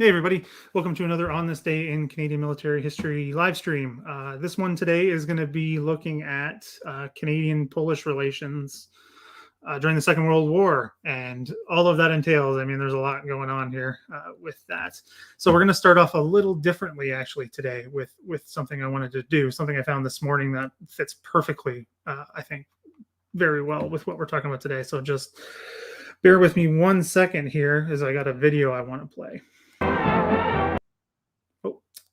Hey everybody, welcome to another On This Day in Canadian Military History live stream. This one today is going to be looking at Canadian-Polish relations during the Second World War and all of that entails. I mean, there's a lot going on here with that. So we're going to start off a little differently actually today with something I wanted to do, something I found this morning that fits perfectly, I think, very well with what we're talking about today. So just bear with me 1 second here as I got a video I want to play.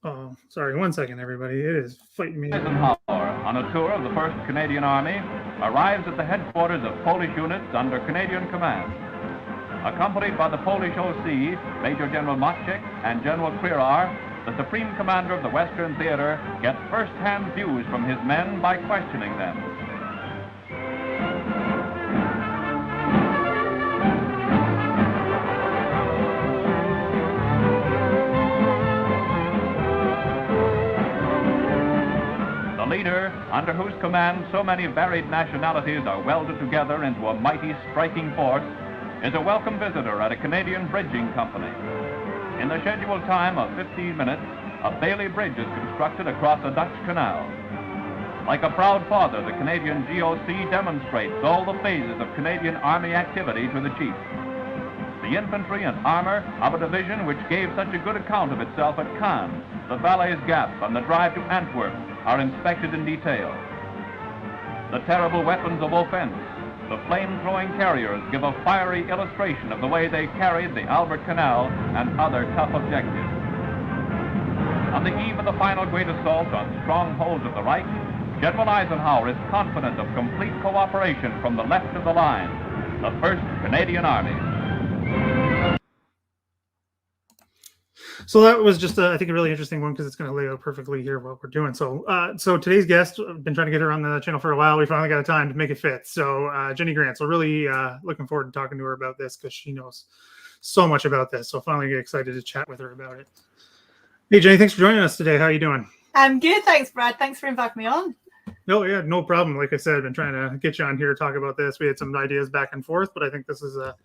Oh, sorry. 1 second, everybody. It is fighting me. Eisenhower, on a tour of the 1st Canadian Army, arrives at the headquarters of Polish units under Canadian command. Accompanied by the Polish OC, Major General Maczek and General Kriar, the Supreme Commander of the Western Theater gets first-hand views from his men by questioning them. Leader, under whose command so many varied nationalities are welded together into a mighty striking force, is a welcome visitor at a Canadian bridging company. In the scheduled time of 15 minutes, a Bailey Bridge is constructed across a Dutch canal. Like a proud father, the Canadian GOC demonstrates all the phases of Canadian Army activity to the chief. The infantry and armor of a division which gave such a good account of itself at Caen, the Valais Gap, and the drive to Antwerp are inspected in detail. The terrible weapons of offense, the flame-throwing carriers, give a fiery illustration of the way they carried the Albert Canal and other tough objectives. On the eve of the final great assault on strongholds of the Reich, General Eisenhower is confident of complete cooperation from the left of the line, the 1st Canadian Army. So that was just, I think, a really interesting one because it's going to lay out perfectly here what we're doing. So today's guest, I've been trying to get her on the channel for a while. We finally got a time to make it fit. So Jenny Grant. So really looking forward to talking to her about this because she knows so much about this. So finally get excited to chat with her about it. Hey, Jenny, thanks for joining us today. How are you doing? I'm good. Thanks, Brad. Thanks for inviting me on. No, yeah, no problem. Like I said, I've been trying to get you on here to talk about this. We had some ideas back and forth, but I think this is a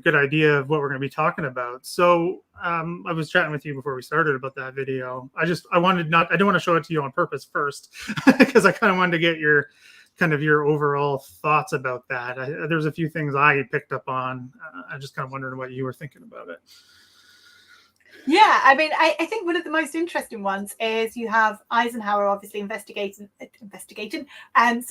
good idea of what we're going to be talking about. So I was chatting with you before we started about that video. I didn't want to show it to you on purpose first because I kind of wanted to get your overall thoughts about that. There's a few things I picked up on. I just kind of wondered what you were thinking about it. Yeah, I mean, I think one of the most interesting ones is you have Eisenhower obviously investigating and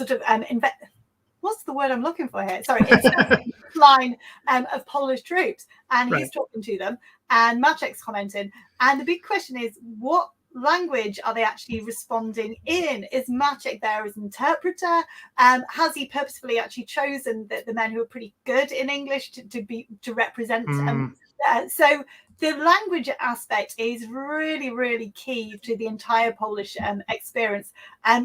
what's the word I'm looking for here? Sorry, it's line of Polish troops, and he's talking to them, and Maczek's commenting, and the big question is, what language are they actually responding in? Is Maczek there as an interpreter? Has he purposefully actually chosen the men who are pretty good in English to represent? So the language aspect is really, really key to the entire Polish experience,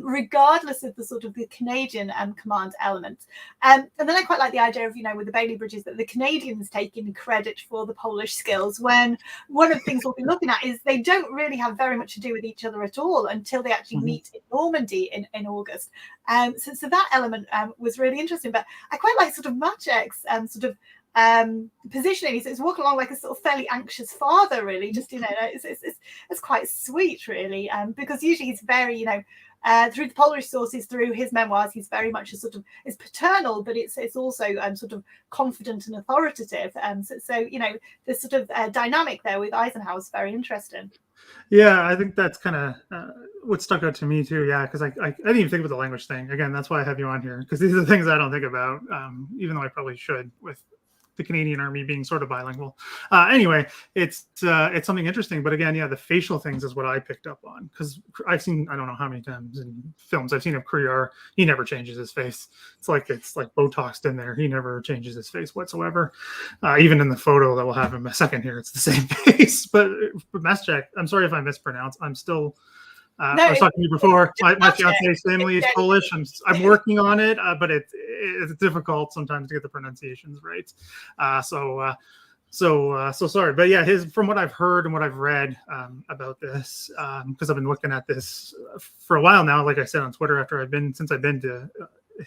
regardless of the Canadian command element. And then I quite like the idea of, with the Bailey Bridges, that the Canadians taking credit for the Polish skills, when one of the things we'll be looking at is they don't really have very much to do with each other at all until they actually meet in Normandy in August. So that element was really interesting. But I quite like Maczek's positioning. He's walking along like a sort of fairly anxious father, really. Just it's quite sweet, really, because usually he's very through the Polish sources, through his memoirs, he's very much it's paternal, but it's also confident and authoritative. So the dynamic there with Eisenhower is very interesting. Yeah, I think that's kind of what stuck out to me too. Yeah, because I didn't even think about the language thing. Again, that's why I have you on here, because these are the things I don't think about, even though I probably should with the Canadian Army being sort of bilingual. Anyway, it's something interesting. But again, yeah, the facial things is what I picked up on, because I've seen, I don't know how many times in films I've seen of Kriar. He never changes his face. It's like Botoxed in there. He never changes his face whatsoever. Even in the photo that we'll have in a second here, it's the same face. But Maczek, I'm sorry if I mispronounce. I'm still. I was talking to you before. My fiance's family is Polish. I'm working on it, but it's difficult sometimes to get the pronunciations right. So sorry, but yeah, from what I've heard and what I've read about this, because I've been looking at this for a while now. Like I said on Twitter, since I've been to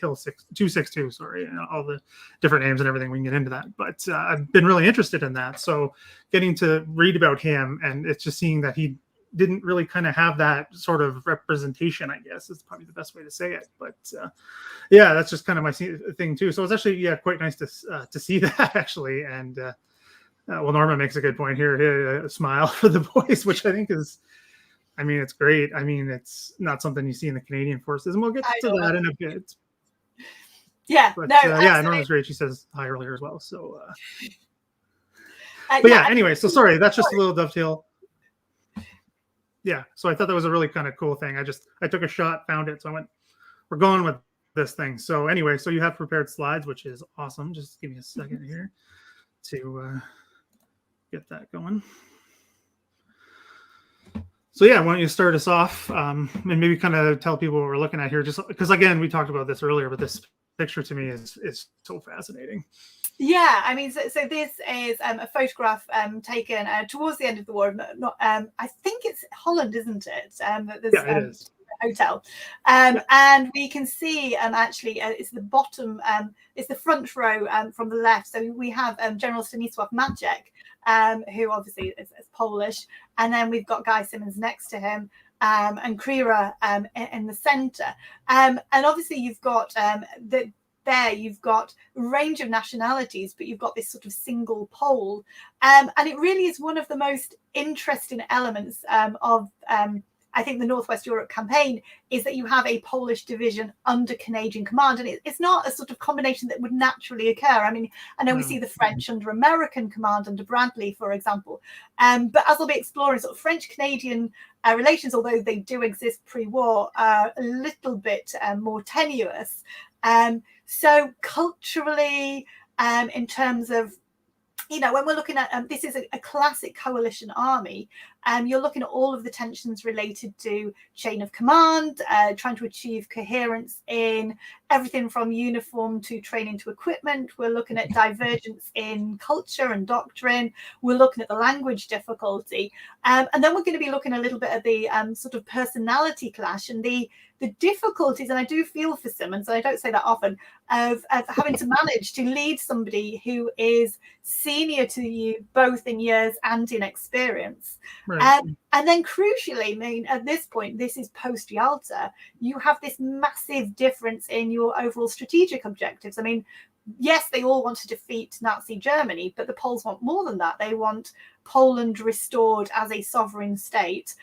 Hill 262, sorry, and all the different names and everything. We can get into that, but I've been really interested in that. So getting to read about him, and it's just seeing that he didn't really kind of have that sort of representation, I guess is probably the best way to say it. But yeah, that's just kind of my thing too. So it's actually quite nice to see that actually. And well, Norma makes a good point here. A smile for the boys, which I think is, I mean, it's great. I mean, it's not something you see in the Canadian forces, and we'll get to that in a bit. Yeah, but no, yeah, Norma's great. She says hi earlier as well. So, but yeah, anyway, so sorry, that's just a little dovetail. Yeah, so I thought that was a really kind of cool thing. I took a shot, found it, so I went, we're going with this thing. So anyway, so you have prepared slides, which is awesome. Just give me a second here to get that going. So yeah, why don't you start us off and maybe kind of tell people what we're looking at here, just because again, we talked about this earlier, but this picture to me is so fascinating. Yeah, I mean, so this is a photograph taken towards the end of the war. I think it's Holland, isn't it? Yeah, it is. Hotel, and we can see actually it's the bottom, it's the front row from the left. So we have General Stanisław Maczek, who obviously is Polish, and then we've got Guy Simmons next to him. And Krira in the centre, and obviously you've got you've got a range of nationalities, but you've got this sort of single pole. And it really is one of the most interesting elements of, I think, the Northwest Europe campaign, is that you have a Polish division under Canadian command. And it's not a sort of combination that would naturally occur. I mean, I know we see the French under American command under Bradley, for example. But as I'll be exploring, sort of French-Canadian relations, although they do exist pre-war, are a little bit more tenuous. So culturally, in terms of, you know, when we're looking at this is a classic coalition army, you're looking at all of the tensions related to chain of command, trying to achieve coherence in everything from uniform to training to equipment. We're looking at divergence in culture and doctrine. We're looking at the language difficulty. And then we're going to be looking a little bit at the sort of personality clash and the difficulties, and I do feel for Simmons, and I don't say that often, of having to manage to lead somebody who is senior to you both in years and in experience. Right. And then crucially, I mean, at this point, this is post-Yalta, you have this massive difference in your overall strategic objectives. I mean, yes, they all want to defeat Nazi Germany, but the Poles want more than that. They want Poland restored as a sovereign state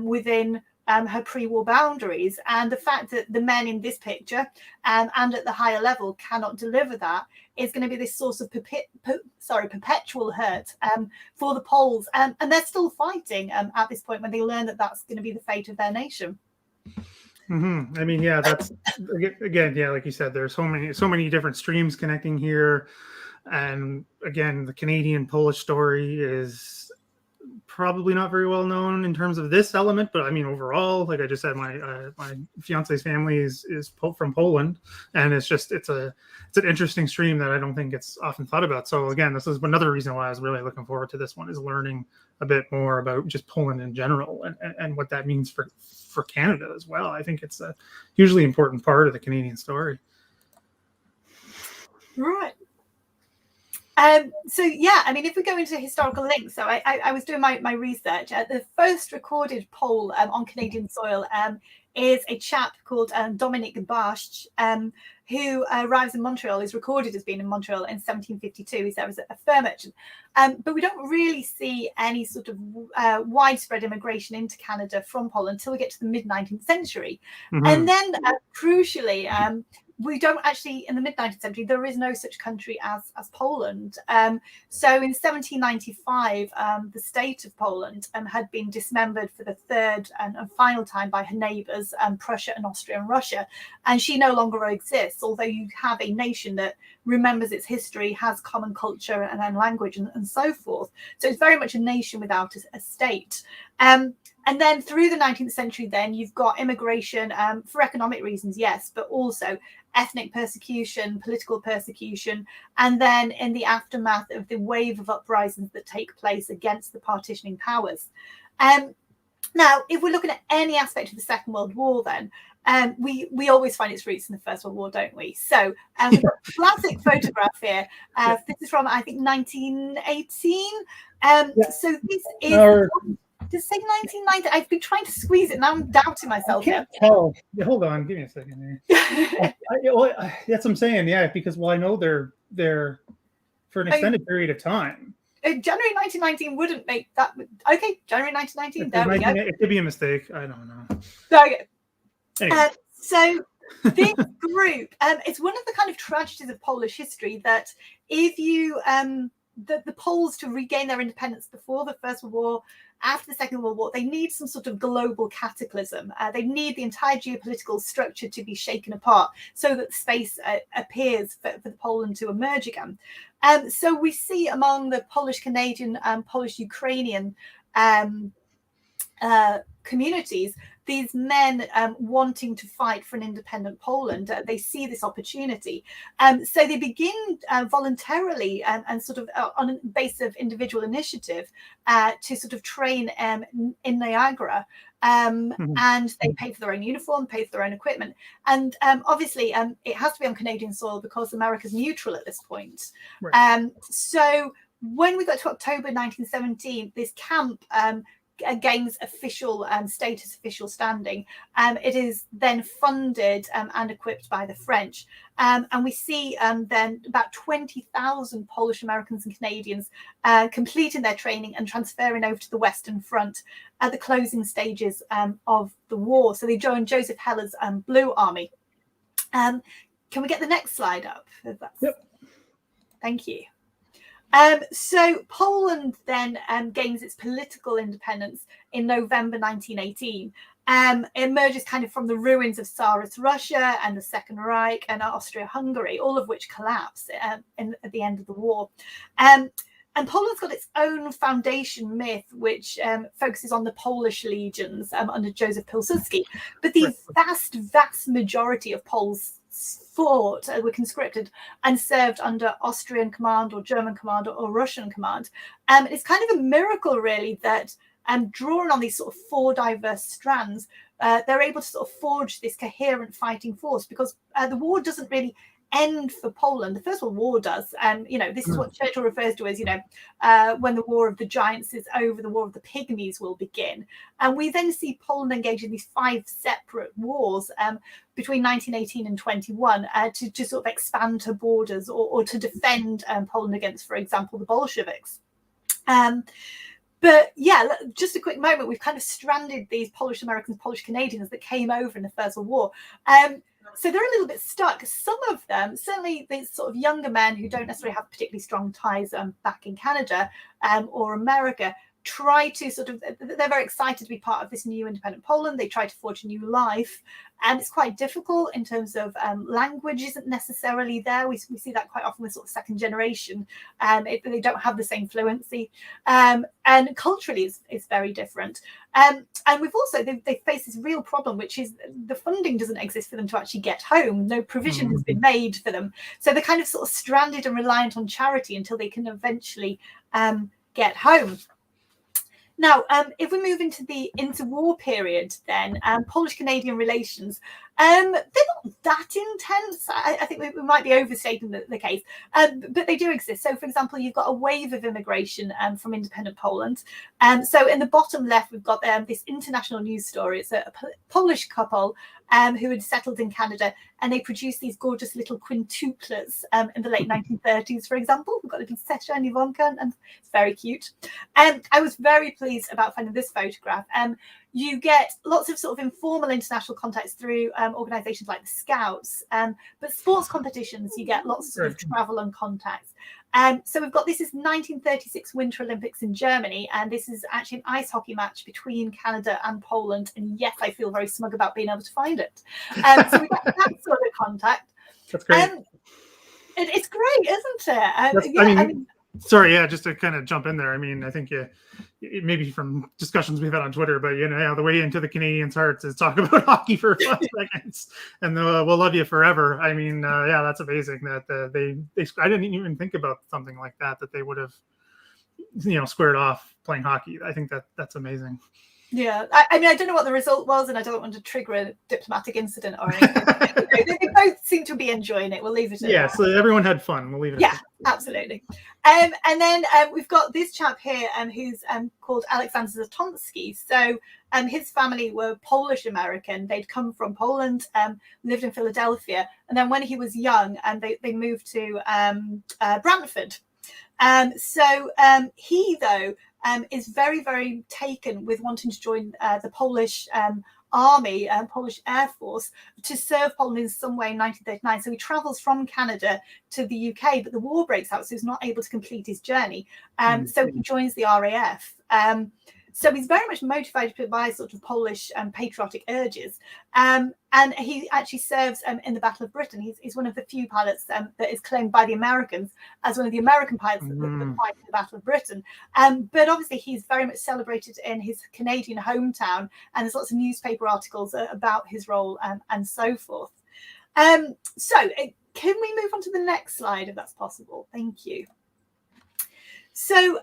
within her pre-war boundaries, and the fact that the men in this picture and at the higher level cannot deliver that is going to be this source of perpetual hurt for the Poles, and they're still fighting at this point when they learn that that's going to be the fate of their nation. Mm-hmm. I mean, yeah, that's again, yeah, like you said, there's so many different streams connecting here, and again, the Canadian-Polish story is probably not very well known in terms of this element, but I mean overall, like I just said, my fiance's family is from Poland, and it's an interesting stream that I don't think it's often thought about. So again, this is another reason why I was really looking forward to this one, is learning a bit more about just Poland in general and what that means for Canada as well. I think it's a hugely important part of the Canadian story. Right. So yeah, I mean, if we go into historical links, so I was doing my research. The first recorded Pole on Canadian soil is a chap called Dominic Barszcz, who arrives in Montreal, is recorded as being in Montreal in 1752. He's there as a fur merchant. But we don't really see any sort of widespread immigration into Canada from Poland until we get to the mid-19th century. Mm-hmm. And then crucially, we don't actually, in the mid-19th century, there is no such country as Poland. So in 1795, the state of Poland had been dismembered for the third and final time by her neighbours, Prussia and Austria and Russia. And she no longer exists, although you have a nation that remembers its history, has common culture and language and so forth. So it's very much a nation without a state. And then through the 19th century, then you've got immigration for economic reasons, yes, but also ethnic persecution, political persecution, and then in the aftermath of the wave of uprisings that take place against the partitioning powers. Now, if we're looking at any aspect of the Second World War, then we always find its roots in the First World War, don't we? So we've got a classic photograph here. This is from, I think, 1918. So this is... Does it say 1990? I've been trying to squeeze it. Now I'm doubting myself. I can't tell. Yeah, hold on. Give me a second here. That's what I'm saying. Yeah, because, well, I know they're for an extended period of time. January 1919 wouldn't make that. Okay, January 1919. There we go. It could be a mistake. I don't know. There we go. Anyway. So this group, it's one of the kind of tragedies of Polish history that if you, the Poles, to regain their independence before the First World War, after the Second World War, they need some sort of global cataclysm. They need the entire geopolitical structure to be shaken apart so that space appears for the Poland to emerge again. So we see among the Polish-Canadian and Polish-Ukrainian communities, these men wanting to fight for an independent Poland. They see this opportunity. So they begin voluntarily and sort of on a basis of individual initiative to sort of train in Niagara. And they pay for their own uniform, pay for their own equipment. And obviously, it has to be on Canadian soil because America's neutral at this point. Right. So when we got to October 1917, this camp gains official status, official standing. It is then funded and equipped by the French. And we see then about 20,000 Polish Americans and Canadians completing their training and transferring over to the Western Front at the closing stages of the war. So they joined Joseph Heller's Blue Army. Can we get the next slide up? Yep. Thank you. So Poland then gains its political independence in November 1918. It emerges kind of from the ruins of Tsarist Russia and the Second Reich and Austria-Hungary, all of which collapse at the end of the war. And Poland's got its own foundation myth, which focuses on the Polish legions under Joseph Pilsudski. But the vast majority of Poles fought, were conscripted and served under Austrian command or German command or Russian command. It's kind of a miracle, really, that drawing on these sort of four diverse strands, they're able to sort of forge this coherent fighting force, because the war doesn't really end for Poland. The First World War does. This is what Churchill refers to as, when the War of the Giants is over, the War of the Pygmies will begin. And we then see Poland engage in these 5 separate wars between 1918 and 21 to just sort of expand her borders or to defend Poland against, for example, the Bolsheviks. But yeah, just a quick moment. We've kind of stranded these Polish Americans, Polish Canadians that came over in the First World War. So they're a little bit stuck. Some of them, certainly these sort of younger men who don't necessarily have particularly strong ties back in Canada or America, try to sort of, they're very excited to be part of this new independent Poland. They try to forge a new life. And it's quite difficult in terms of language isn't necessarily there. We see that quite often with sort of second generation. They don't have the same fluency. And culturally, it's very different. And we've also, they face this real problem, which is the funding doesn't exist for them to actually get home. No provision has been made for them. So they're kind of sort of stranded and reliant on charity until they can eventually get home. Now, if we move into the interwar period, then Polish-Canadian relations, they're not that intense. I think we might be overstating the case, but they do exist. So, for example, you've got a wave of immigration from independent Poland. So in the bottom left, we've got this international news story. It's a Polish couple who had settled in Canada, and they produced these gorgeous little quintuplets in the late 1930s, for example. We've got little Sasha and Ivanka, and it's very cute. I was very pleased about finding this photograph. You get lots of sort of informal international contacts through organisations like the Scouts, but sports competitions, you get lots of sort of travel and contacts. So we've got, this is 1936 Winter Olympics in Germany, and this is actually an ice hockey match between Canada and Poland. And yes, I feel very smug about being able to find it. So we've got that sort of contact. That's great. It's great, isn't it? Sorry, just to kind of jump in there. I mean, I think maybe from discussions we've had on Twitter, but the way into the Canadians' hearts is talk about hockey for 5 seconds, and we'll love you forever. I mean, that's amazing that they. I didn't even think about something like that they would have, squared off playing hockey. I think that's amazing. Yeah, I mean, I don't know what the result was, and I don't want to trigger a diplomatic incident or anything. They both seem to be enjoying it. We'll leave it at Yeah, that. so everyone had fun. We'll leave it. Yeah, at that. absolutely. And then we've got this chap here who's called Alexander Zatonski. So his family were Polish American. They'd come from Poland, lived in Philadelphia, and then when he was young, they moved to Brantford. So he, though, is very, very taken with wanting to join the Polish army, Polish Air Force, to serve Poland in some way in 1939. So he travels from Canada to the UK, but the war breaks out, so he's not able to complete his journey. So he joins the RAF. So he's very much motivated by sort of Polish patriotic urges. And he actually serves in the Battle of Britain. He's one of the few pilots that is claimed by the Americans as one of the American pilots that fight in the Battle of Britain. But obviously he's very much celebrated in his Canadian hometown, and there's lots of newspaper articles about his role and so forth. So can we move on to the next slide if that's possible? Thank you. So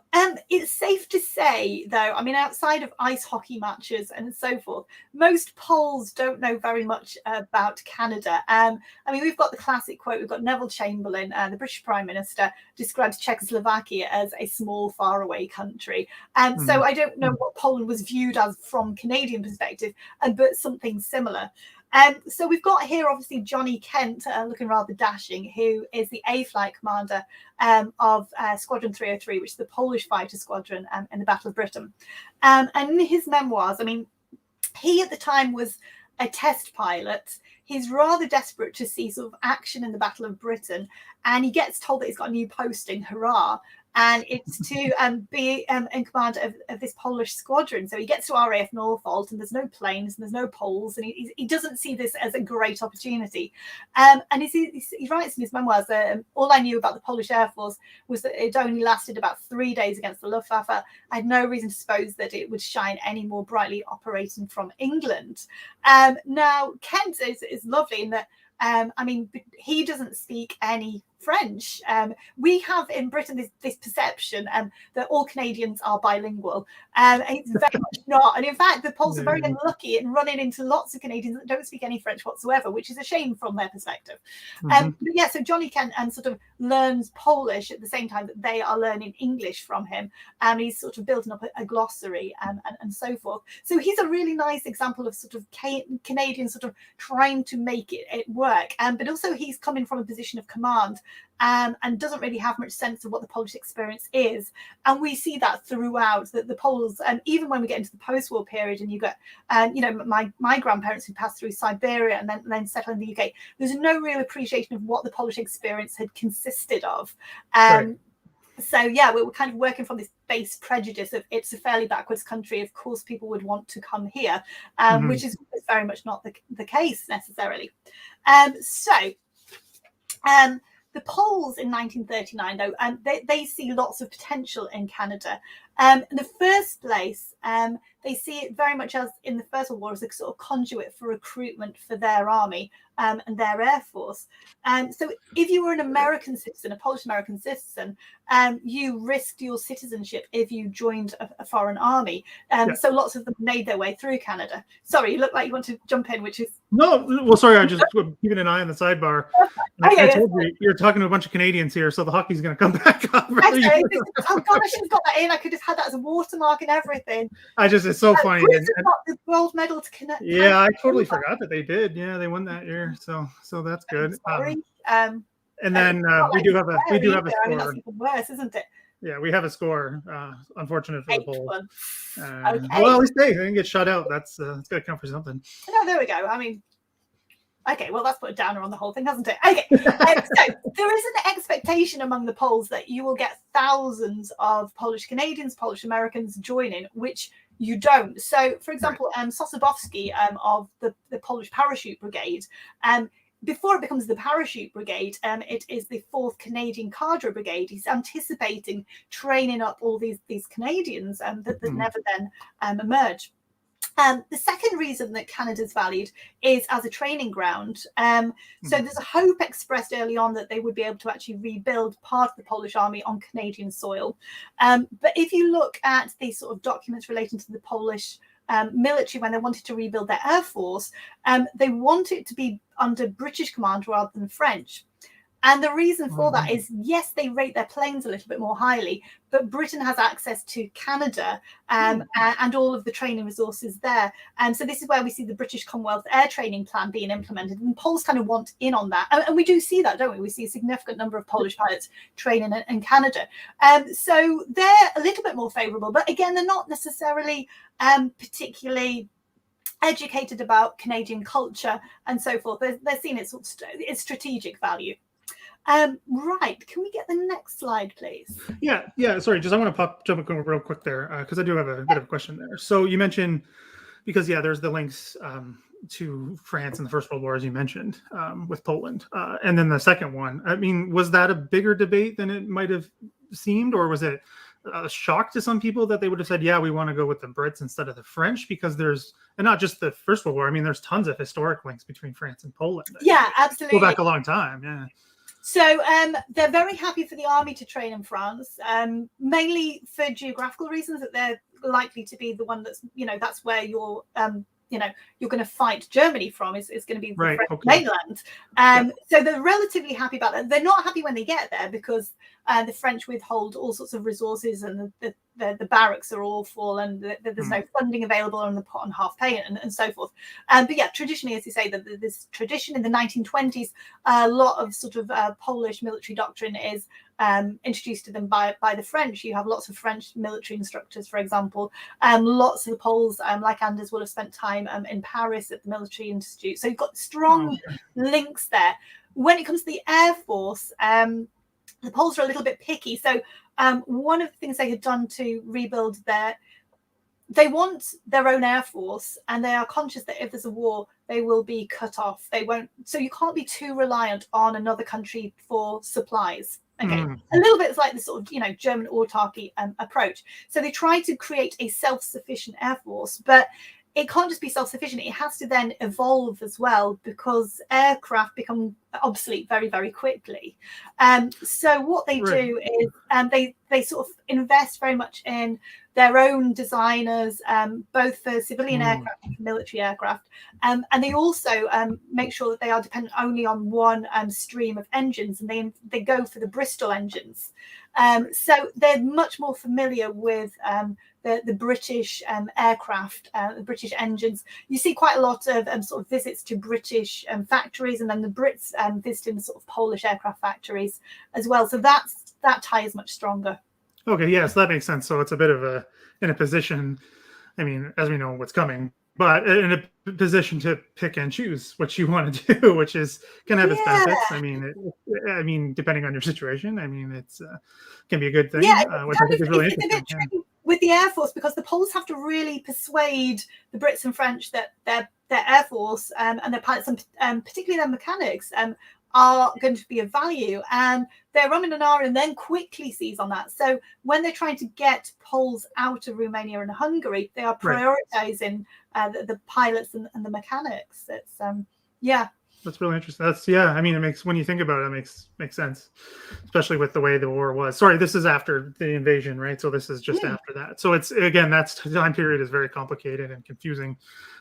it's safe to say, though, I mean, outside of ice hockey matches and so forth, most Poles don't know very much about Canada. I mean, we've got the classic quote. We've got Neville Chamberlain, the British Prime Minister, describes Czechoslovakia as a small, faraway country. So I don't know what Poland was viewed as from Canadian perspective, but something similar. So we've got here, obviously, Johnny Kent, looking rather dashing, who is the A Flight commander of Squadron 303, which is the Polish fighter squadron in the Battle of Britain. And in his memoirs, I mean, he at the time was a test pilot. He's rather desperate to see sort of action in the Battle of Britain, and he gets told that he's got a new posting, hurrah, and it's to be in command of this Polish squadron. So he gets to RAF Norfolk, and there's no planes and there's no Poles, and he doesn't see this as a great opportunity. And he writes in his memoirs that all I knew about the Polish Air Force was that it only lasted about 3 days against the Luftwaffe. I had no reason to suppose that it would shine any more brightly operating from England. Now, Kent is lovely in that, I mean, he doesn't speak any French. We have in Britain this perception that all Canadians are bilingual. It's very much not. And in fact, the Poles are very unlucky in running into lots of Canadians that don't speak any French whatsoever, which is a shame from their perspective. But yeah, so Johnny Kent sort of learns Polish at the same time that they are learning English from him. And he's sort of building up a glossary and so forth. So he's a really nice example of sort of Canadians sort of trying to make it work. But also he's coming from a position of command. And doesn't really have much sense of what the Polish experience is. And we see that throughout, that the Poles, even when we get into the post-war period and you get, you know, my grandparents who passed through Siberia and then settled in the UK, there's no real appreciation of what the Polish experience had consisted of. Right. So, yeah, we were kind of working from this base prejudice of it's a fairly backwards country. Of course, people would want to come here, which is very much not the case necessarily. The Poles in 1939, though, they see lots of potential in Canada. In the first place, they see it very much as in the First World War as a sort of conduit for recruitment for their army and their air force. So if you were an American citizen, a Polish American citizen, you risked your citizenship if you joined a foreign army. So lots of them made their way through Canada. Sorry, you look like you want to jump in, which is... No, well, sorry, I just keeping an eye on the sidebar. I told you, you're talking to a bunch of Canadians here, so the hockey's going to come back up. Okay. Oh, God, I should have got that in. I could have had that as a watermark and everything. It's so funny. Britain got the gold medal to connect. Yeah, I totally forgot that they did. Yeah, they won that year, so that's good. Sorry. And then we do have a score. I mean, that's even worse, isn't it? Yeah, we have a score. Unfortunate for the Poles. Okay. Well, at least they didn't get shut out. That's got to count for something. No, there we go. I mean, okay, well, that's put a downer on the whole thing, hasn't it? Okay, so there is an expectation among the Poles that you will get thousands of Polish Canadians, Polish Americans joining, which you don't. So, for example, Sosabowski of the Polish Parachute Brigade, before it becomes the Parachute Brigade, it is the 4th Canadian Cadre Brigade. He's anticipating training up all these Canadians that never then emerge. The second reason that Canada's valued is as a training ground. So there's a hope expressed early on that they would be able to actually rebuild part of the Polish army on Canadian soil. But if you look at the sort of documents relating to the Polish military, when they wanted to rebuild their air force, they want it to be under British command rather than French. And the reason for that is, yes, they rate their planes a little bit more highly, but Britain has access to Canada and all of the training resources there. So this is where we see the British Commonwealth Air Training Plan being implemented. And Poles kind of want in on that. And we do see that, don't we? We see a significant number of Polish pilots training in Canada. So they're a little bit more favourable. But again, they're not necessarily particularly educated about Canadian culture and so forth. They're seeing its strategic value. Right, can we get the next slide, please? Yeah. Sorry, just I want to jump in real quick there because I do have a bit of a question there. So you mentioned, because there's the links to France in the First World War, as you mentioned, with Poland, and then the second one. I mean, was that a bigger debate than it might have seemed, or was it a shock to some people that they would have said, yeah, we want to go with the Brits instead of the French? Because there's, and not just the First World War, I mean, there's tons of historic links between France and Poland. Yeah, absolutely. Go back a long time, yeah. So they're very happy for the army to train in France, mainly for geographical reasons, that they're likely to be the one that's, that's where you're going to fight Germany from, is going to be the right, French okay. mainland. So they're relatively happy about that. They're not happy when they get there because the French withhold all sorts of resources, and the barracks are awful, and there's no funding available, and the pot on half pay, and so forth. But yeah, traditionally, as you say, this tradition in the 1920s, a lot of sort of Polish military doctrine is introduced to them by the French. You have lots of French military instructors, for example. Lots of the Poles, like Anders, will have spent time in Paris at the military institute. So you've got strong links there. When it comes to the Air Force, the Poles are a little bit picky. So one of the things they had done to rebuild they want their own Air Force, and they are conscious that if there's a war, they will be cut off. They won't. So you can't be too reliant on another country for supplies. Okay, a little bit like the sort of, German autarky approach. So they try to create a self-sufficient Air Force, but it can't just be self-sufficient. It has to then evolve as well, because aircraft become obsolete very, very quickly. So what they do is they sort of invest very much in their own designers, both for civilian aircraft and for military aircraft. And they also make sure that they are dependent only on one stream of engines, and they go for the Bristol engines. So they're much more familiar with the British aircraft, the British engines. You see quite a lot of sort of visits to British factories, and then the Brits visiting the sort of Polish aircraft factories as well. So that tie is much stronger. Okay, yeah, so that makes sense. So it's a bit of in a position, I mean, as we know what's coming, but in a position to pick and choose what you want to do, which can have its benefits. I mean, depending on your situation, I mean, it's can be a good thing, which I think is really interesting. It's a bit tricky with the Air Force, because the Poles have to really persuade the Brits and French that their Air Force and their pilots, and particularly their mechanics, are going to be of value, and they're running an hour and then quickly seize on that. So when they're trying to get Poles out of Romania and Hungary, they are prioritizing the pilots and the mechanics. It's That's really interesting. I mean, it makes, when you think about it, it makes sense, especially with the way the war was. Sorry, this is after the invasion, right? So this is just after that. So it's, again, that time period is very complicated and confusing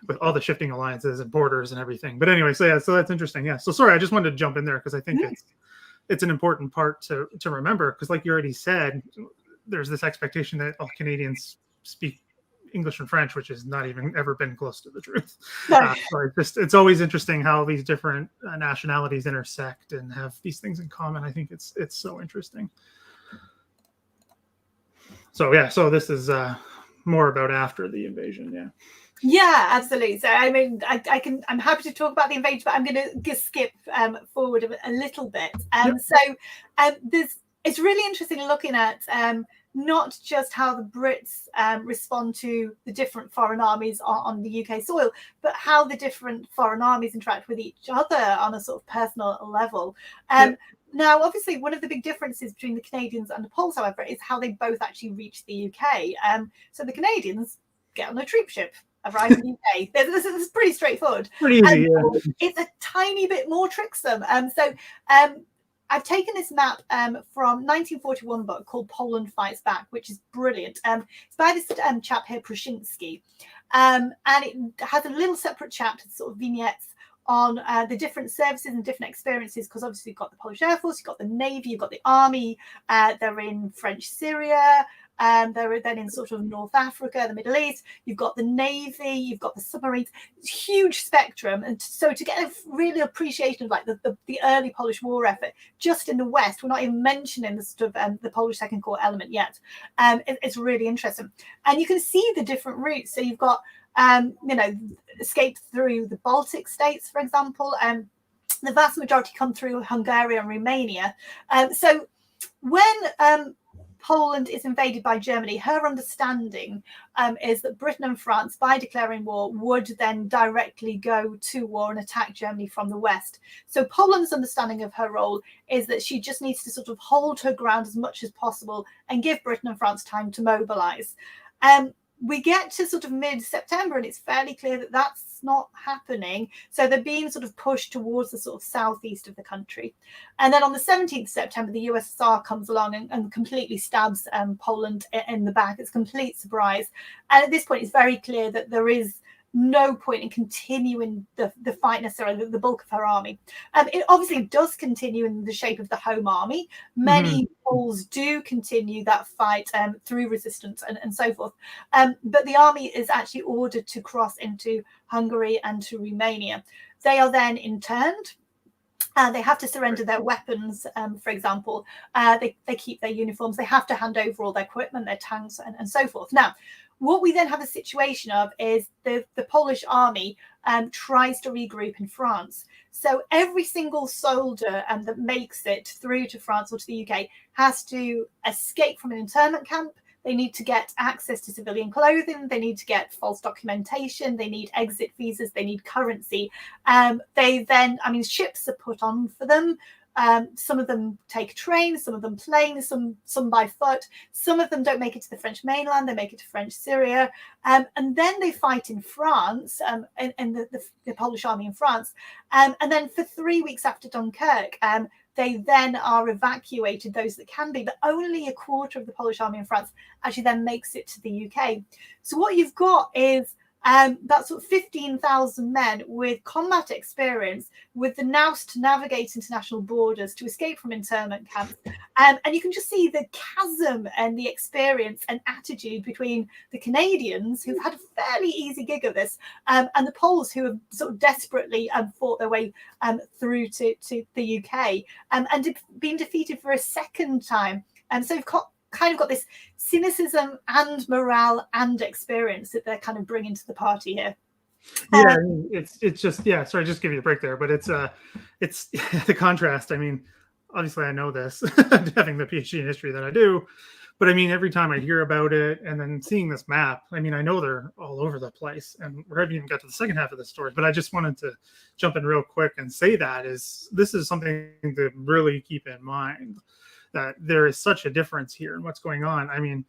with all the shifting alliances and borders and everything. But anyway, so that's interesting. Yeah. So sorry, I just wanted to jump in there because I think it's an important part to remember, because like you already said, there's this expectation that all Canadians speak English and French, which has not even ever been close to the truth. So it's always interesting how these different nationalities intersect and have these things in common. I think it's so interesting. So so this is more about after the invasion. Yeah, absolutely. So I mean, I'm happy to talk about the invasion, but I'm going to skip forward a little bit. So it's really interesting looking at not just how the Brits respond to the different foreign armies on the UK soil, but how the different foreign armies interact with each other on a sort of personal level. Now, obviously, one of the big differences between the Canadians and the Poles, however, is how they both actually reach the UK. So the Canadians get on a troop ship, arrive in the UK. This is pretty straightforward. Pretty easy, It's a tiny bit more tricksome. I've taken this map from 1941 book called Poland Fights Back, which is brilliant. It's by this chap here, Prushinsky. and it has a little separate chapter, sort of vignettes on the different services and different experiences, because obviously you've got the Polish Air Force, you've got the Navy, you've got the Army, they're in French Syria, they're then in sort of North Africa, the Middle East, you've got the Navy, you've got the submarines, it's a huge spectrum. And so to get a really appreciation of like the early Polish war effort just in the West, we're not even mentioning the sort of the Polish Second Corps element yet, it's really interesting. And you can see the different routes. So you've got escaped through the Baltic states, for example. The vast majority come through Hungary and Romania. So when Poland is invaded by Germany, her understanding is that Britain and France, by declaring war, would then directly go to war and attack Germany from the west. So Poland's understanding of her role is that she just needs to sort of hold her ground as much as possible and give Britain and France time to mobilize. We get to sort of mid-September and it's fairly clear that that's not happening. So they're being sort of pushed towards the sort of southeast of the country. And then on the 17th of September, the USSR comes along and completely stabs Poland in the back. It's a complete surprise. And at this point, it's very clear that there is no point in continuing the fight necessarily, the bulk of her army. It obviously does continue in the shape of the Home Army. Many Poles do continue that fight through resistance and so forth. But the army is actually ordered to cross into Hungary and to Romania. They are then interned. They have to surrender their weapons, for example. They keep their uniforms. They have to hand over all their equipment, their tanks, and so forth. Now, what we then have a situation of is the Polish army tries to regroup in France. So every single soldier that makes it through to France or to the UK has to escape from an internment camp. They need to get access to civilian clothing. They need to get false documentation. They need exit visas. They need currency. Ships are put on for them. Some of them take trains, some of them planes, some by foot. Some of them don't make it to the French mainland. They make it to French Syria. And then they fight in France, in the Polish army in France. And then for 3 weeks after Dunkirk, they then are evacuated, those that can be, but only a quarter of the Polish army in France actually then makes it to the UK. So what you've got is that sort of 15,000 men with combat experience, with the nous to navigate international borders, to escape from internment camps. And you can just see the chasm and the experience and attitude between the Canadians, who've had a fairly easy gig of this, and the Poles, who have sort of desperately fought their way through to the UK and been defeated for a second time. So you've kind of got this cynicism and morale and experience that they're kind of bringing to the party here. Yeah, it's just, yeah, sorry, just give you a break there, but it's the contrast. I mean, obviously I know this, having the PhD in history that I do, but I mean, every time I hear about it and then seeing this map, I mean, I know they're all over the place, and we haven't even got to the second half of the story, but I just wanted to jump in real quick and say this is something to really keep in mind, that there is such a difference here in what's going on. I mean,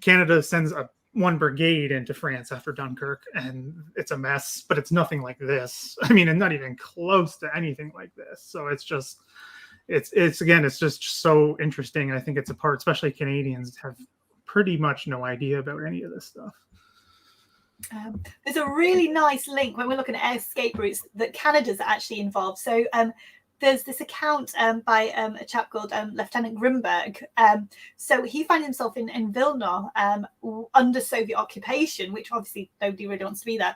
Canada sends one brigade into France after Dunkirk, and it's a mess, but it's nothing like this. I mean, and not even close to anything like this. So it's just, it's just so interesting. I think it's a part, especially Canadians have pretty much no idea about any of this stuff. There's a really nice link when we're looking at escape routes that Canada's actually involved. So there's this account by a chap called Lieutenant Grimberg. So he finds himself in Vilna under Soviet occupation, which obviously nobody really wants to be there.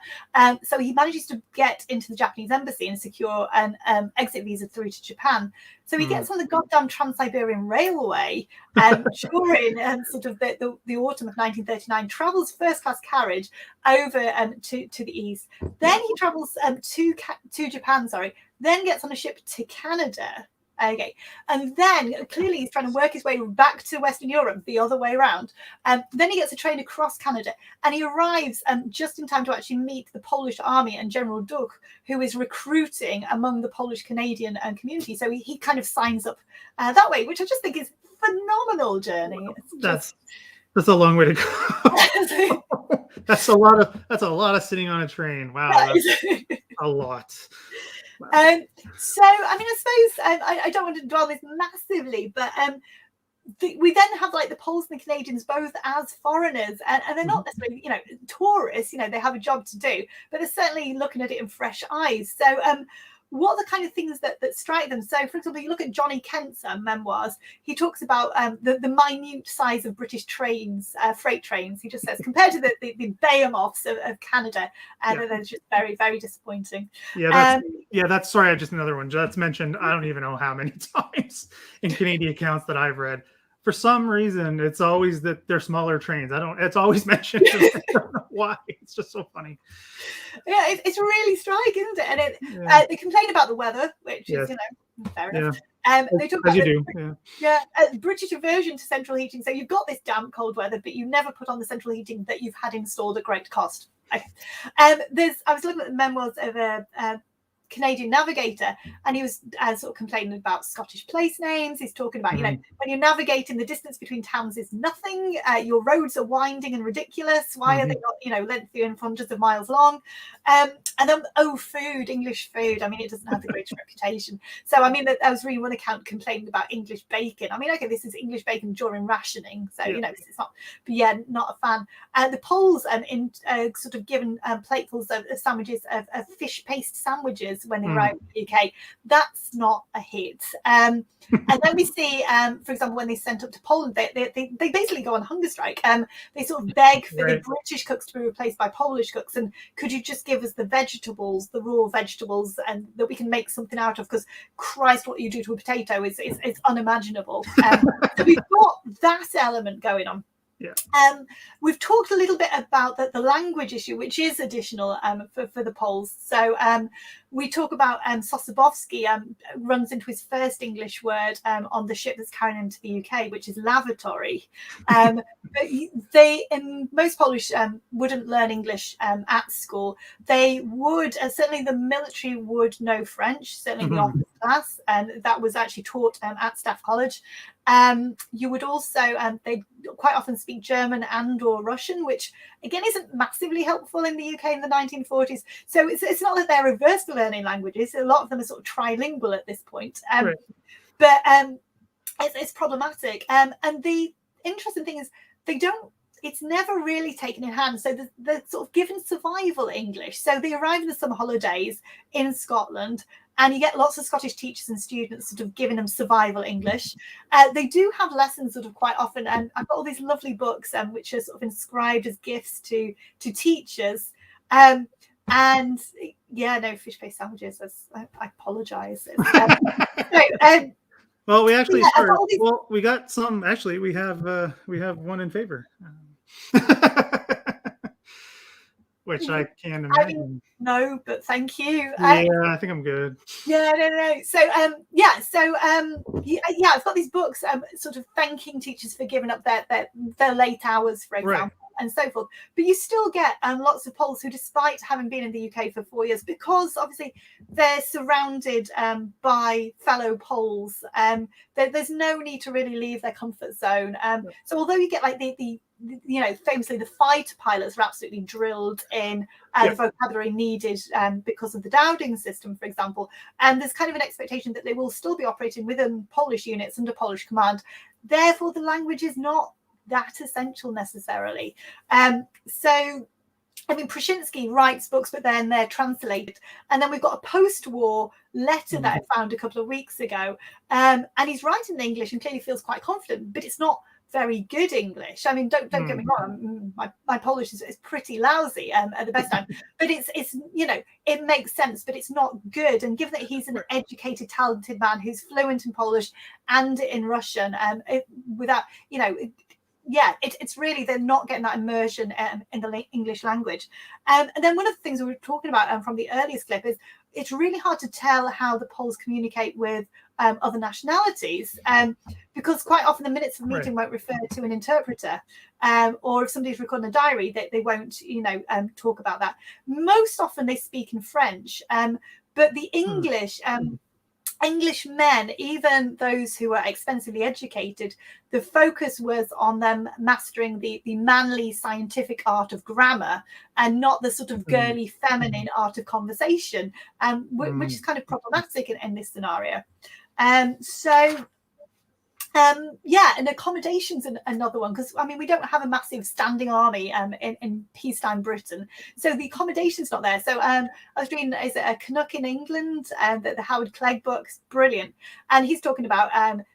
So he manages to get into the Japanese embassy and secure an exit visa through to Japan. So he gets on the goddamn Trans-Siberian Railway during sort of the autumn of 1939, travels first-class carriage over to the east. Then he travels to Japan, then gets on a ship to Canada. Okay. And then clearly he's trying to work his way back to Western Europe the other way around. Then he gets a train across Canada, and he arrives just in time to actually meet the Polish army and General Duch, who is recruiting among the Polish Canadian community. So he kind of signs up that way, which I just think is a phenomenal journey. That's a long way to go. That's a lot of sitting on a train. Wow, that's a lot. So I mean, I suppose I don't want to dwell this massively, but we then have like the Poles and the Canadians both as foreigners, and they're not necessarily, tourists. They have a job to do, but they're certainly looking at it in fresh eyes. So what are the kind of things that strike them? So, for example, you look at Johnny Kent's memoirs. He talks about the minute size of British trains, freight trains. He just says, compared to the behemoths of Canada, they're just very, very disappointing. That's sorry, just another one that's mentioned. I don't even know how many times in Canadian accounts that I've read. For some reason, it's always that they're smaller trains. It's always mentioned. I don't know why. It's just so funny. Yeah, it's really striking, isn't it? And they complain about the weather, which is, fair enough. They talk about British aversion to central heating. So you've got this damp, cold weather, but you never put on the central heating that you've had installed at great cost. Okay. I was looking at the memoirs of a Canadian navigator, and he was sort of complaining about Scottish place names. He's talking about, when you're navigating, the distance between towns is nothing. Your roads are winding and ridiculous. Why are they not, lengthy and hundreds of miles long? And then, food, English food. I mean, it doesn't have the greatest reputation. So, I mean, I was reading one account complaining about English bacon. I mean, okay, this is English bacon during rationing. So, this is not, but not a fan. The Poles sort of given platefuls of sandwiches, of fish paste sandwiches when they arrive in the UK. That's not a hit. And then we see, for example, when they sent up to Poland, they basically go on hunger strike. They sort of beg for the British cooks to be replaced by Polish cooks. And could you just give us the vegetables, the raw vegetables, and that we can make something out of? Because Christ, what you do to a potato is unimaginable. So we've got that element going on. Yeah. We've talked a little bit about the language issue, which is additional for the Poles. So we talk about Sosabowski runs into his first English word on the ship that's carrying him to the UK, which is lavatory. But most Polish wouldn't learn English at school. They would, certainly the military would know French, certainly the officer class, and that was actually taught at Staff College. You would also, they quite often speak German and or Russian, which again isn't massively helpful in the UK in the 1940s. So it's not that they're averse to learning languages. A lot of them are sort of trilingual at this point. But it's problematic. And the interesting thing is it's never really taken in hand. So they're sort of given survival English. So they arrive in the summer holidays in Scotland, and you get lots of Scottish teachers and students sort of giving them survival English. They do have lessons sort of quite often. And I've got all these lovely books which are sort of inscribed as gifts to teachers. Fish-based sandwiches. I apologise. Well, we actually we got some. Actually, we have one in favor, which I can't imagine. No, but thank you. I think I'm good. No. So I've got these books sort of thanking teachers for giving up their late hours, for example. And so forth. But you still get lots of Poles who, despite having been in the UK for 4 years, because obviously they're surrounded by fellow Poles, there's no need to really leave their comfort zone. So although you get like the famously the fighter pilots are absolutely drilled in the vocabulary needed because of the Dowding system, for example, and there's kind of an expectation that they will still be operating within Polish units under Polish command. Therefore, the language is not that essential necessarily. So I mean, Prushinsky writes books, but then they're translated. And then we've got a post-war letter that I found a couple of weeks ago. And he's writing in English and clearly feels quite confident, but it's not very good English. I mean, don't get me wrong, my Polish is pretty lousy at the best time, but it's it makes sense, but it's not good. And given that he's an educated, talented man who's fluent in Polish and in Russian, it's really, they're not getting that immersion in the English language. And then one of the things we were talking about from the earliest clip is it's really hard to tell how the Poles communicate with other nationalities, because quite often the minutes of the meeting won't refer to an interpreter, or if somebody's recording a diary, they won't talk about that. Most often they speak in French, but the English English men, even those who are expensively educated, the focus was on them mastering the manly scientific art of grammar and not the sort of girly feminine art of conversation, which is kind of problematic in this scenario. So And accommodations another one, because I mean we don't have a massive standing army in peacetime Britain, so the accommodation's not there. So I was reading, is it a Canuck in England, the Howard Clegg book's brilliant, and he's talking about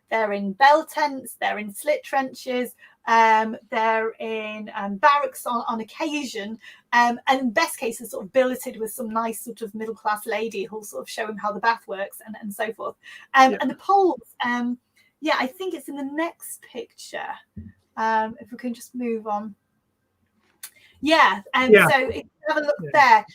they're in bell tents, they're in slit trenches, they're in barracks on occasion, and in best cases sort of billeted with some nice sort of middle class lady who'll sort of show him how the bath works and so forth. And the Poles, yeah, I think it's in the next picture. If we can just move on. Yeah, so if you have a look there,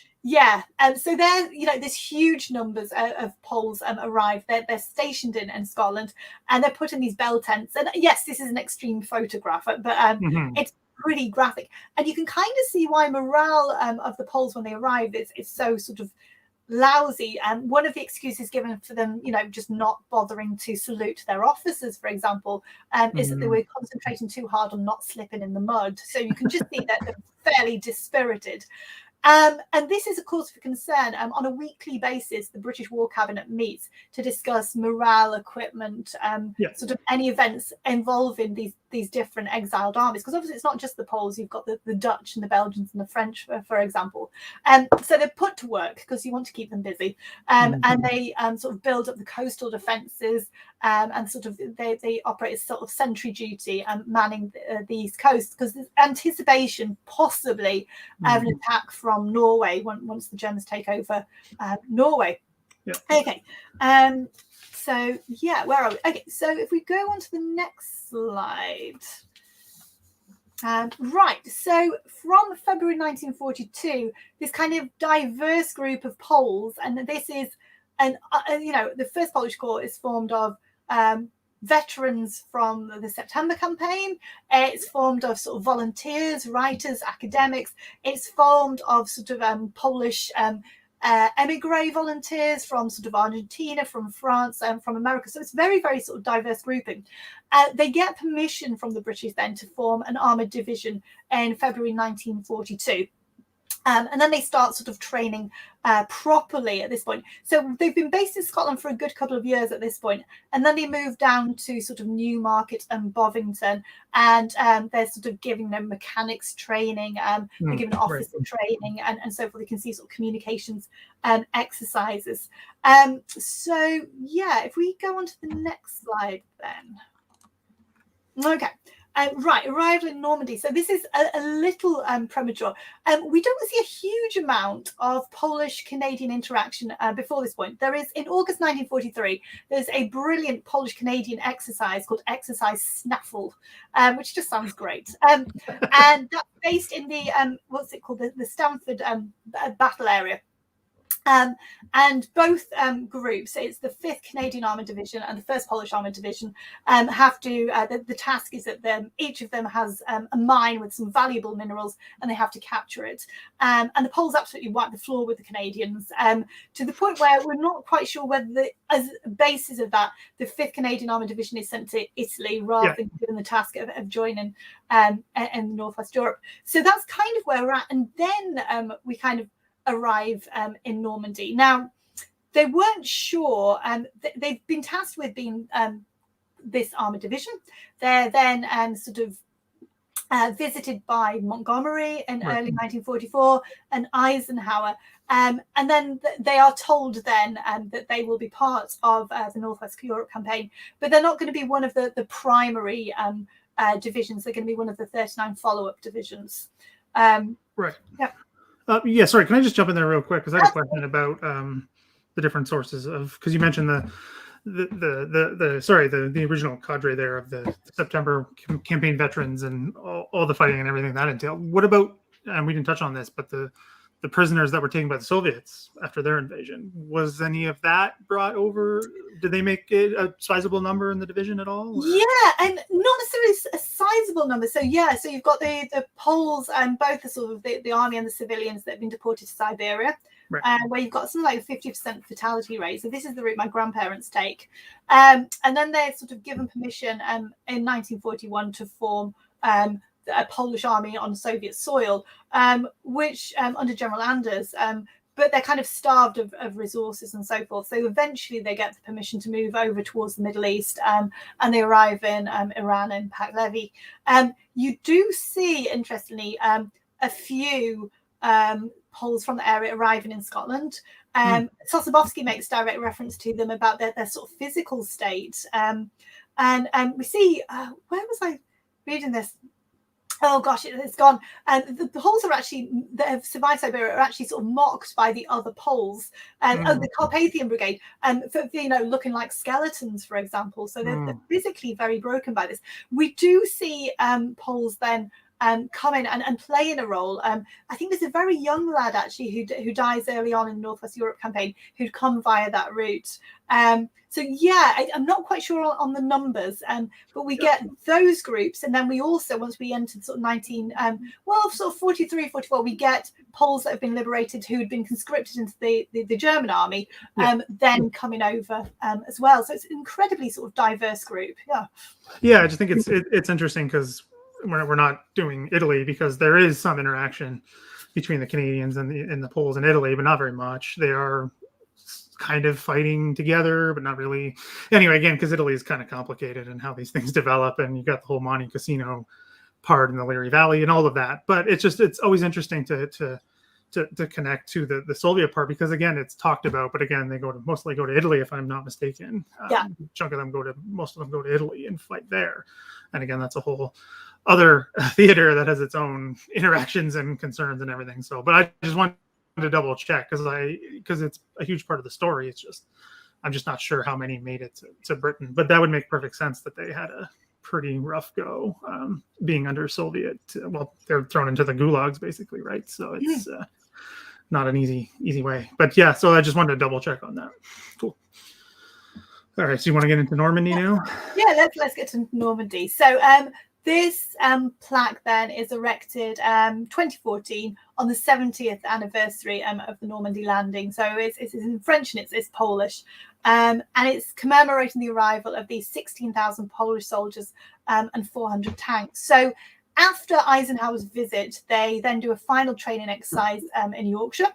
so there, there's huge numbers of Poles arrive. They're stationed in Scotland, and they're put in these bell tents. And yes, this is an extreme photograph, but it's pretty graphic, and you can kind of see why morale of the Poles when they arrive is so sort of lousy. And one of the excuses given for them, just not bothering to salute their officers, for example, is that they were concentrating too hard on not slipping in the mud. So you can just see that they're fairly dispirited. And this is a cause for concern. On a weekly basis, the British War Cabinet meets to discuss morale, equipment, sort of any events involving these different exiled armies. Because obviously it's not just the Poles, you've got the Dutch and the Belgians and the French, for example. So they're put to work because you want to keep them busy. And they sort of build up the coastal defences, and sort of they operate as sort of sentry duty and manning the east coast, because there's anticipation possibly of an attack from Norway once the Germans take over Norway. Okay, so yeah, where are we? Okay, so if we go on to the next slide. Right, so from February 1942, this kind of diverse group of Poles, and this is the First Polish Corps is formed of veterans from the September campaign. It's formed of sort of volunteers, writers, academics. It's formed of sort of Polish emigre volunteers from sort of Argentina, from France, and from America. So it's very, very sort of diverse grouping. They get permission from the British then to form an armoured division in February 1942. And then they start sort of training properly at this point. So they've been based in Scotland for a good couple of years at this point, and then they move down to sort of Newmarket and Bovington, and they're sort of giving them mechanics training, they're giving officer training, and so forth. You can see sort of communications exercises. So yeah, if we go on to the next slide then. Okay. Right, arrival in Normandy. So this is a little premature. We don't see a huge amount of Polish-Canadian interaction before this point. There is, in August 1943, there's a brilliant Polish-Canadian exercise called Exercise Snaffle, which just sounds great. And that's based in the, what's it called, the Stamford battle area. And both groups, it's the 5th Canadian Armoured Division and the 1st Polish Armoured Division, have to, the task is that each of them has a mine with some valuable minerals, and they have to capture it. And the Poles absolutely wipe the floor with the Canadians, to the point where we're not quite sure whether, as a basis of that, the 5th Canadian Armoured Division is sent to Italy rather than given the task of joining in Northwest Europe. So that's kind of where we're at. And then we kind of arrive in Normandy. Now, they weren't sure. They've been tasked with being this armoured division. They're then sort of visited by Montgomery in early 1944 and Eisenhower. And then they are told then that they will be part of the Northwest Europe campaign, but they're not going to be one of the primary divisions. They're going to be one of the 39 follow-up divisions. Right. Yeah. Sorry, can I just jump in there real quick? Because I had a question about the different sources of, because you mentioned the original cadre there of the September campaign veterans and all the fighting and everything that entailed. What about, and we didn't touch on this, but the prisoners that were taken by the Soviets after their invasion, was any of that brought over? Did they make it a sizable number in the division at all? Or? Yeah, and not necessarily a sizable number. So yeah, so you've got the Poles and both the sort of the army and the civilians that have been deported to Siberia, where you've got something like a 50% fatality rate. So this is the route my grandparents take. And then they're sort of given permission in 1941 to form a Polish army on Soviet soil, which under General Anders but they're kind of starved of resources and so forth. So eventually they get the permission to move over towards the Middle East, and they arrive in Iran and Pahlavi. You do see, interestingly, a few Poles from the area arriving in Scotland. Sosabowski makes direct reference to them about their sort of physical state. And we see, where was I reading this? Oh gosh, it's gone. And the Poles are actually, that have survived Siberia, are actually sort of mocked by the other Poles. The Carpathian Brigade, for looking like skeletons, for example. So they're physically very broken by this. We do see Poles then come in and playing a role. I think there's a very young lad actually who dies early on in the Northwest Europe campaign who'd come via that route. So yeah, I'm not quite sure on the numbers, but we get those groups, and then we also, once we entered sort of 43, 44, we get Poles that have been liberated who had been conscripted into the German army, then coming over as well. So it's an incredibly sort of diverse group. Yeah, I just think it's interesting because we're not doing Italy, because there is some interaction between the Canadians and the Poles in Italy, but not very much. They are kind of fighting together, but not really. Anyway, again, because Italy is kind of complicated and how these things develop, and you got the whole Monte Cassino part in the Liri Valley and all of that. But it's always interesting to connect to the Soviet part, because again, it's talked about, but again, they mostly go to Italy, if I'm not mistaken. Chunk of them most of them go to Italy and fight there. And again, that's a whole other theater that has its own interactions and concerns and everything. So, but I just wanted to double check because it's a huge part of the story. It's just, I'm just not sure how many made it to Britain, but that would make perfect sense that they had a pretty rough go being under Soviet. Well, they're thrown into the gulags basically, right? So it's not an easy way. But yeah, so I just wanted to double check on that. Cool. All right, so you want to get into Normandy now? Yeah, let's get to Normandy. So this plaque then is erected 2014 on the 70th anniversary of the Normandy landing. So it's in French and it's Polish. And it's commemorating the arrival of these 16,000 Polish soldiers and 400 tanks. So after Eisenhower's visit, they then do a final training exercise in Yorkshire,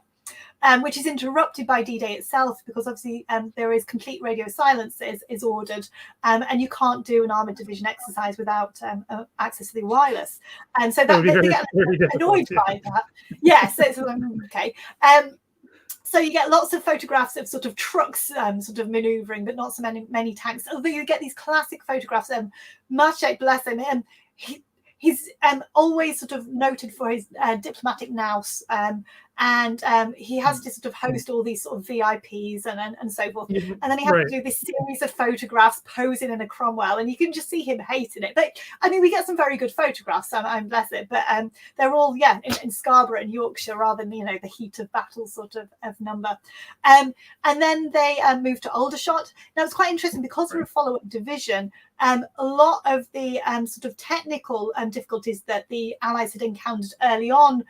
which is interrupted by D-Day itself, because obviously there is complete radio silence is ordered, and you can't do an armoured division exercise without access to the wireless. And so that they get annoyed by that. Yes, it's okay. So you get lots of photographs of sort of trucks sort of manoeuvring, but not so many tanks. Although you get these classic photographs. Maczek, bless him, he's always sort of noted for his diplomatic nous, and he has to sort of host all these sort of VIPs and so forth. And then he has to do this series of photographs posing in a Cromwell, and you can just see him hating it. But I mean, we get some very good photographs, I'm bless it, but they're all in Scarborough and Yorkshire, rather than the heat of battle sort of number. And then they moved to Aldershot. Now it's quite interesting because we're a follow-up division. A lot of the sort of technical difficulties that the Allies had encountered early on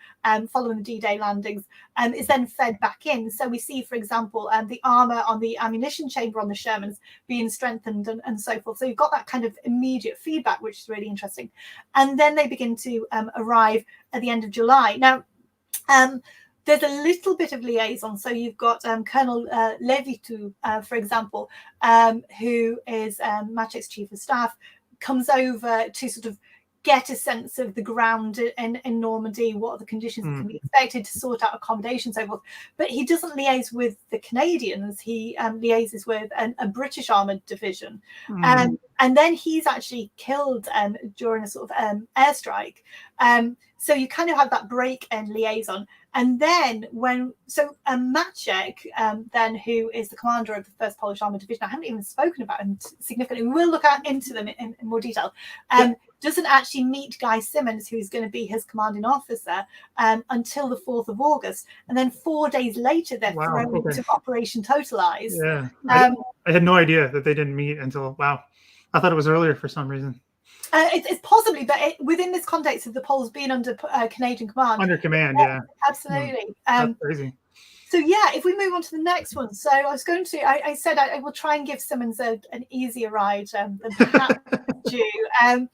following the D-Day landings is then fed back in. So we see, for example, the armour on the ammunition chamber on the Shermans being strengthened and so forth. So you've got that kind of immediate feedback, which is really interesting. And then they begin to arrive at the end of July. Now, there's a little bit of liaison. So you've got Colonel Levitu, for example, who is Maczek's chief of staff, comes over to sort of get a sense of the ground in Normandy, what are the conditions that can be expected, to sort out accommodation, so forth. But he doesn't liaise with the Canadians. He liaises with a British armoured division. And then he's actually killed during a sort of airstrike. So you kind of have that break in liaison. And then Maczek, then, who is the commander of the 1st Polish Armoured Division, I haven't even spoken about him significantly. We will look into them in more detail. Doesn't actually meet Guy Simmons, who's going to be his commanding officer, until the 4th of August. And then 4 days later, they're thrown into Operation Totalize. Yeah, I had no idea that they didn't meet until, I thought it was earlier for some reason. It's possibly, but within this context of the Poles being under Canadian command. Under command, yeah. Absolutely. That's crazy. So yeah, if we move on to the next one. So I was going to, I said I will try and give Simmons an easier ride than perhaps due.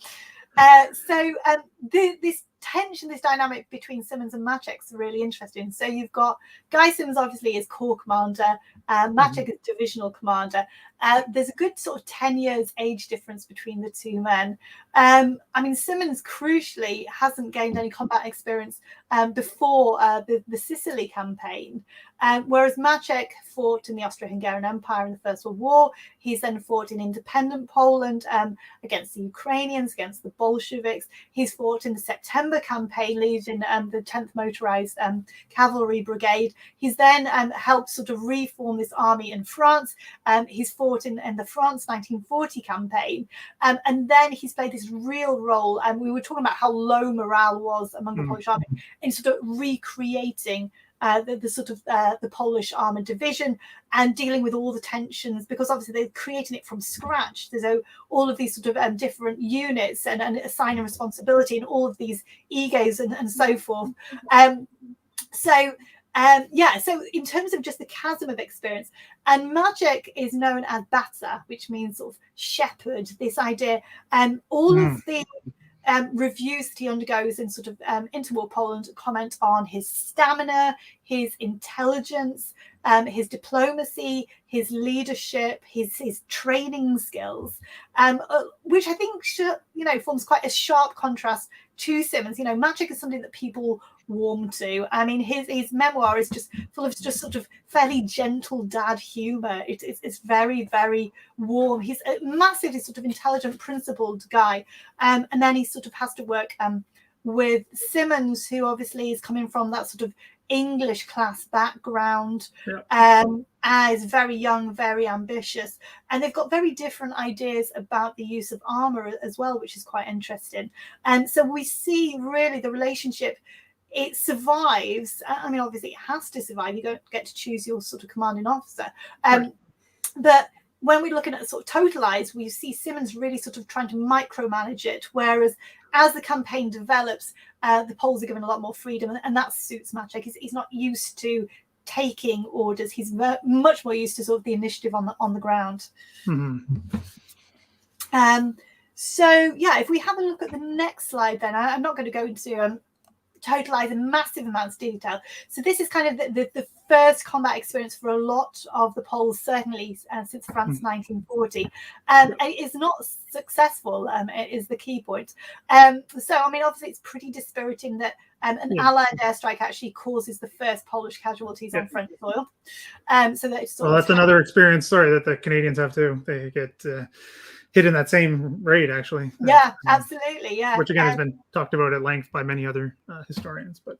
This tension, this dynamic between Simmons and Maczek is really interesting. So you've got Guy Simmons obviously is corps commander, Maczek is divisional commander. There's a good sort of 10 years age difference between the two men. I mean, Simmons crucially hasn't gained any combat experience before the Sicily campaign, whereas Maczek fought in the Austro-Hungarian Empire in the First World War. He's then fought in independent Poland against the Ukrainians, against the Bolsheviks. He's fought in the September campaign, leading the 10th Motorized Cavalry Brigade. He's then helped sort of reform this army in France. He's fought in the France 1940 campaign. And then he's played this real role. And we were talking about how low morale was among the Polish army in sort of recreating the Polish armored division and dealing with all the tensions, because obviously they're creating it from scratch. There's all of these sort of different units and assigning responsibility and all of these egos and so forth. So in terms of just the chasm of experience, and Maczek is known as Bata, which means sort of shepherd, this idea, all of the reviews that he undergoes in sort of interwar Poland comment on his stamina, his intelligence, his diplomacy, his leadership, his training skills, which I think forms quite a sharp contrast to Simmons. Maczek is something that people warm to. I mean, his memoir is just full of just sort of fairly gentle dad humor. It's very, very warm. He's a massively sort of intelligent, principled guy, and then he sort of has to work with Simmons, who obviously is coming from that sort of English class background, is very young, very ambitious, and they've got very different ideas about the use of armor as well, which is quite interesting. And so we see really the relationship. It survives. I mean, obviously it has to survive. You don't get to choose your sort of commanding officer. But when we're looking at sort of totalize, we see Simmons really sort of trying to micromanage it. Whereas as the campaign develops, the Poles are given a lot more freedom, and that suits Maczek. He's not used to taking orders. He's much more used to sort of the initiative on the ground. So if we have a look at the next slide, then I'm not going to go into totalize in massive amounts of detail. So this is kind of the first combat experience for a lot of the Poles, certainly since France 1940. And it's not successful, is the key point. So, I mean, obviously it's pretty dispiriting that an Allied airstrike actually causes the first Polish casualties on French soil. So that's another experience, that the Canadians have too. They get hit in that same raid, actually. Absolutely, which again has been talked about at length by many other historians, but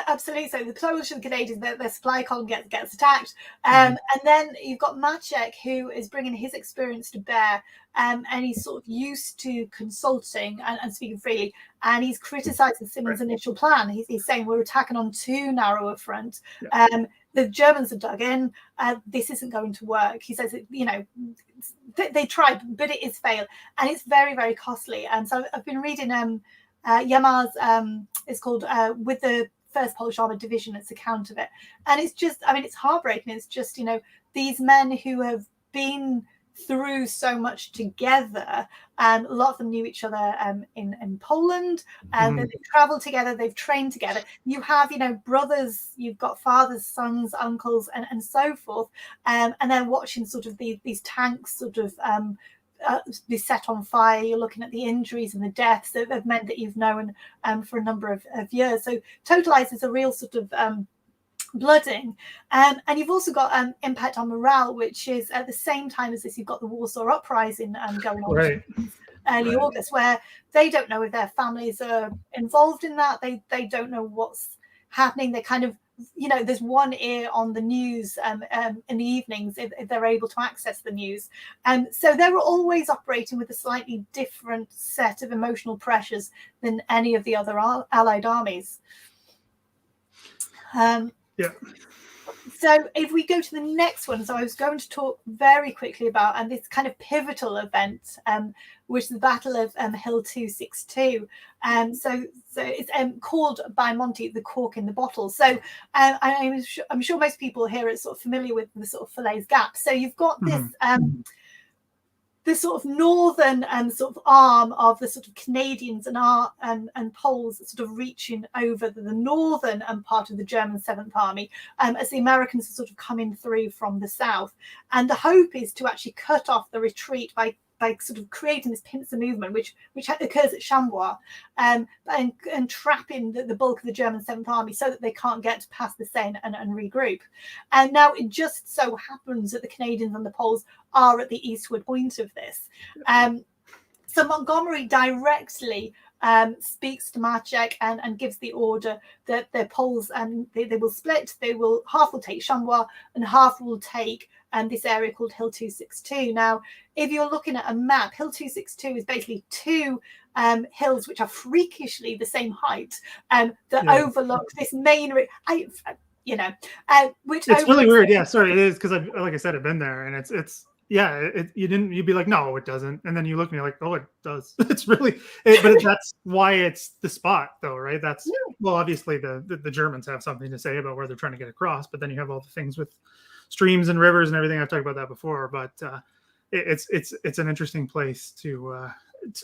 absolutely. So the Polish and Canadians, their supply column gets attacked, and then you've got Maczek, who is bringing his experience to bear, and he's sort of used to consulting and speaking freely, and he's criticizing Simmons' initial plan. He's saying we're attacking on too narrow a front. The Germans have dug in. This isn't going to work. He says, they tried, but it is failed, and it's very, very costly. And so I've been reading Yamar's. It's called "With the First Polish Armored Division." It's account of it, and it's just, I mean, it's heartbreaking. It's just, these men who have been through so much together, and a lot of them knew each other in Poland, and they've traveled together, they've trained together. You have brothers, you've got fathers, sons, uncles, and so forth, and then watching sort of these tanks sort of be set on fire. You're looking at the injuries and the deaths of men that you've known for a number of years. So totalize is a real sort of blooding, and you've also got impact on morale, which is at the same time as this, you've got the Warsaw Uprising going on early August, where they don't know if their families are involved in that. They don't know what's happening. They kind of, there's one ear on the news in the evenings if they're able to access the news, so they're always operating with a slightly different set of emotional pressures than any of the other Allied armies. So if we go to the next one, so I was going to talk very quickly about this kind of pivotal event, which is the Battle of Hill 262. So it's called by Monty the cork in the bottle. So I'm sure most people here are sort of familiar with the sort of Falaise Gap. So you've got this the sort of northern sort of arm of the sort of Canadians and Poles sort of reaching over the northern part of the German Seventh Army as the Americans are sort of coming through from the south. And the hope is to actually cut off the retreat by sort of creating this pincer movement, which occurs at Chambois, and trapping the bulk of the German Seventh Army so that they can't get past the Seine and regroup. And now it just so happens that the Canadians and the Poles are at the eastward point of this. So Montgomery directly speaks to Maczek and gives the order that the Poles they will split. Half will take Chambois and half will take this area called Hill 262. Now, if you're looking at a map, Hill 262 is basically two hills which are freakishly the same height that overlook this main. Which it's really weird. Yeah, sorry, it is because like I said, I've been there, and it's. Yeah, you'd be like, no, it doesn't. And then you look and you're like, oh, it does. It's really, but that's why it's the spot though, right? That's, well, obviously the Germans have something to say about where they're trying to get across, but then you have all the things with streams and rivers and everything. I've talked about that before, but it's an interesting place to,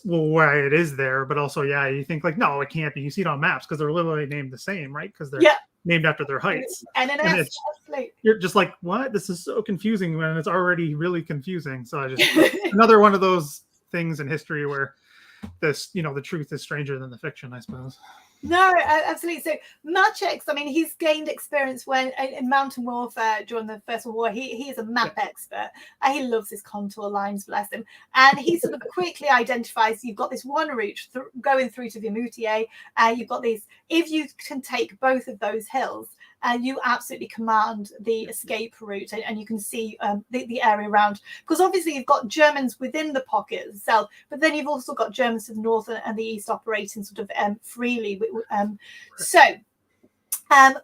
why it is there, but also, you think like, no, it can't be. You see it on maps because they're literally named the same, right? Because they're named after their heights. And you're just like, what? This is so confusing when it's already really confusing. So I just another one of those things in history where this, the truth is stranger than the fiction, I suppose. No, absolutely. So Maczek, I mean, he's gained experience when in mountain warfare during the First World War. He is a map expert. He loves his contour lines, bless him. And he sort of quickly identifies you've got this one route going through to Vimoutier. You've got these. If you can take both of those hills, you absolutely command the escape route, and you can see the area around. Because obviously you've got Germans within the pocket itself, but then you've also got Germans to the north and the east operating sort of freely.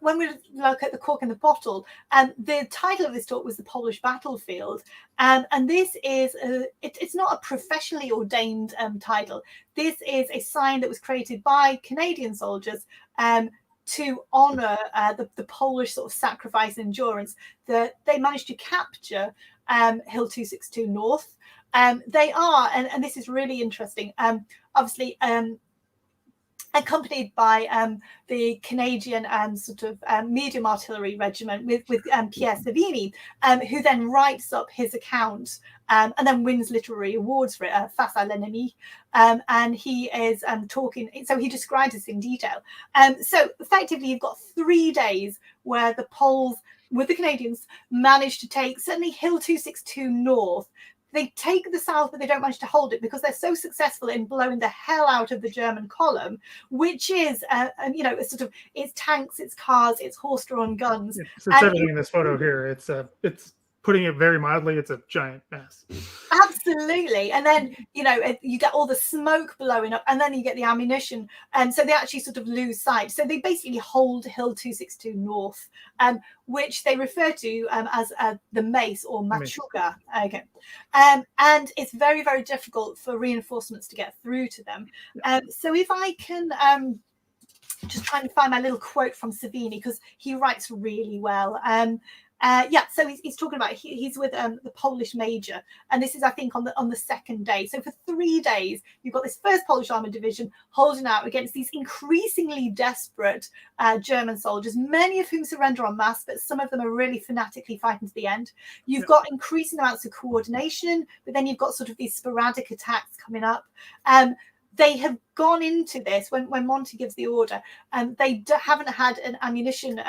When we look at the cork in the bottle, the title of this talk was The Polish Battlefield. And this is, it's not a professionally ordained title. This is a sign that was created by Canadian soldiers to honor the Polish sort of sacrifice and endurance that they managed to capture Hill 262 North. They are, and this is really interesting, obviously accompanied by the Canadian sort of medium artillery regiment with Pierre Savigny, who then writes up his account and then wins literary awards for it, Face à l'ennemi. And he is talking, so he describes this in detail. So effectively, you've got 3 days where the Poles, with the Canadians, managed to take certainly Hill 262 North. They take the south, but they don't manage to hold it because they're so successful in blowing the hell out of the German column, which is, it's sort of, it's tanks, it's cars, it's horse-drawn guns. It's everything in this photo here. It's putting it very mildly, it's a giant mess. Absolutely. And then, you get all the smoke blowing up, and then you get the ammunition. And so they actually sort of lose sight. So they basically hold Hill 262 North, which they refer to as the Mace or Machuga. Okay. And it's very, very difficult for reinforcements to get through to them. So if I can just try and find my little quote from Savigny, because he writes really well. So he's talking about he's with the Polish major, and this is, I think, on the second day. So for 3 days, you've got this first Polish Armored Division holding out against these increasingly desperate German soldiers, many of whom surrender en masse, but some of them are really fanatically fighting to the end. You've got increasing amounts of coordination, but then you've got sort of these sporadic attacks coming up. They have gone into this when Monty gives the order, and they haven't had an ammunition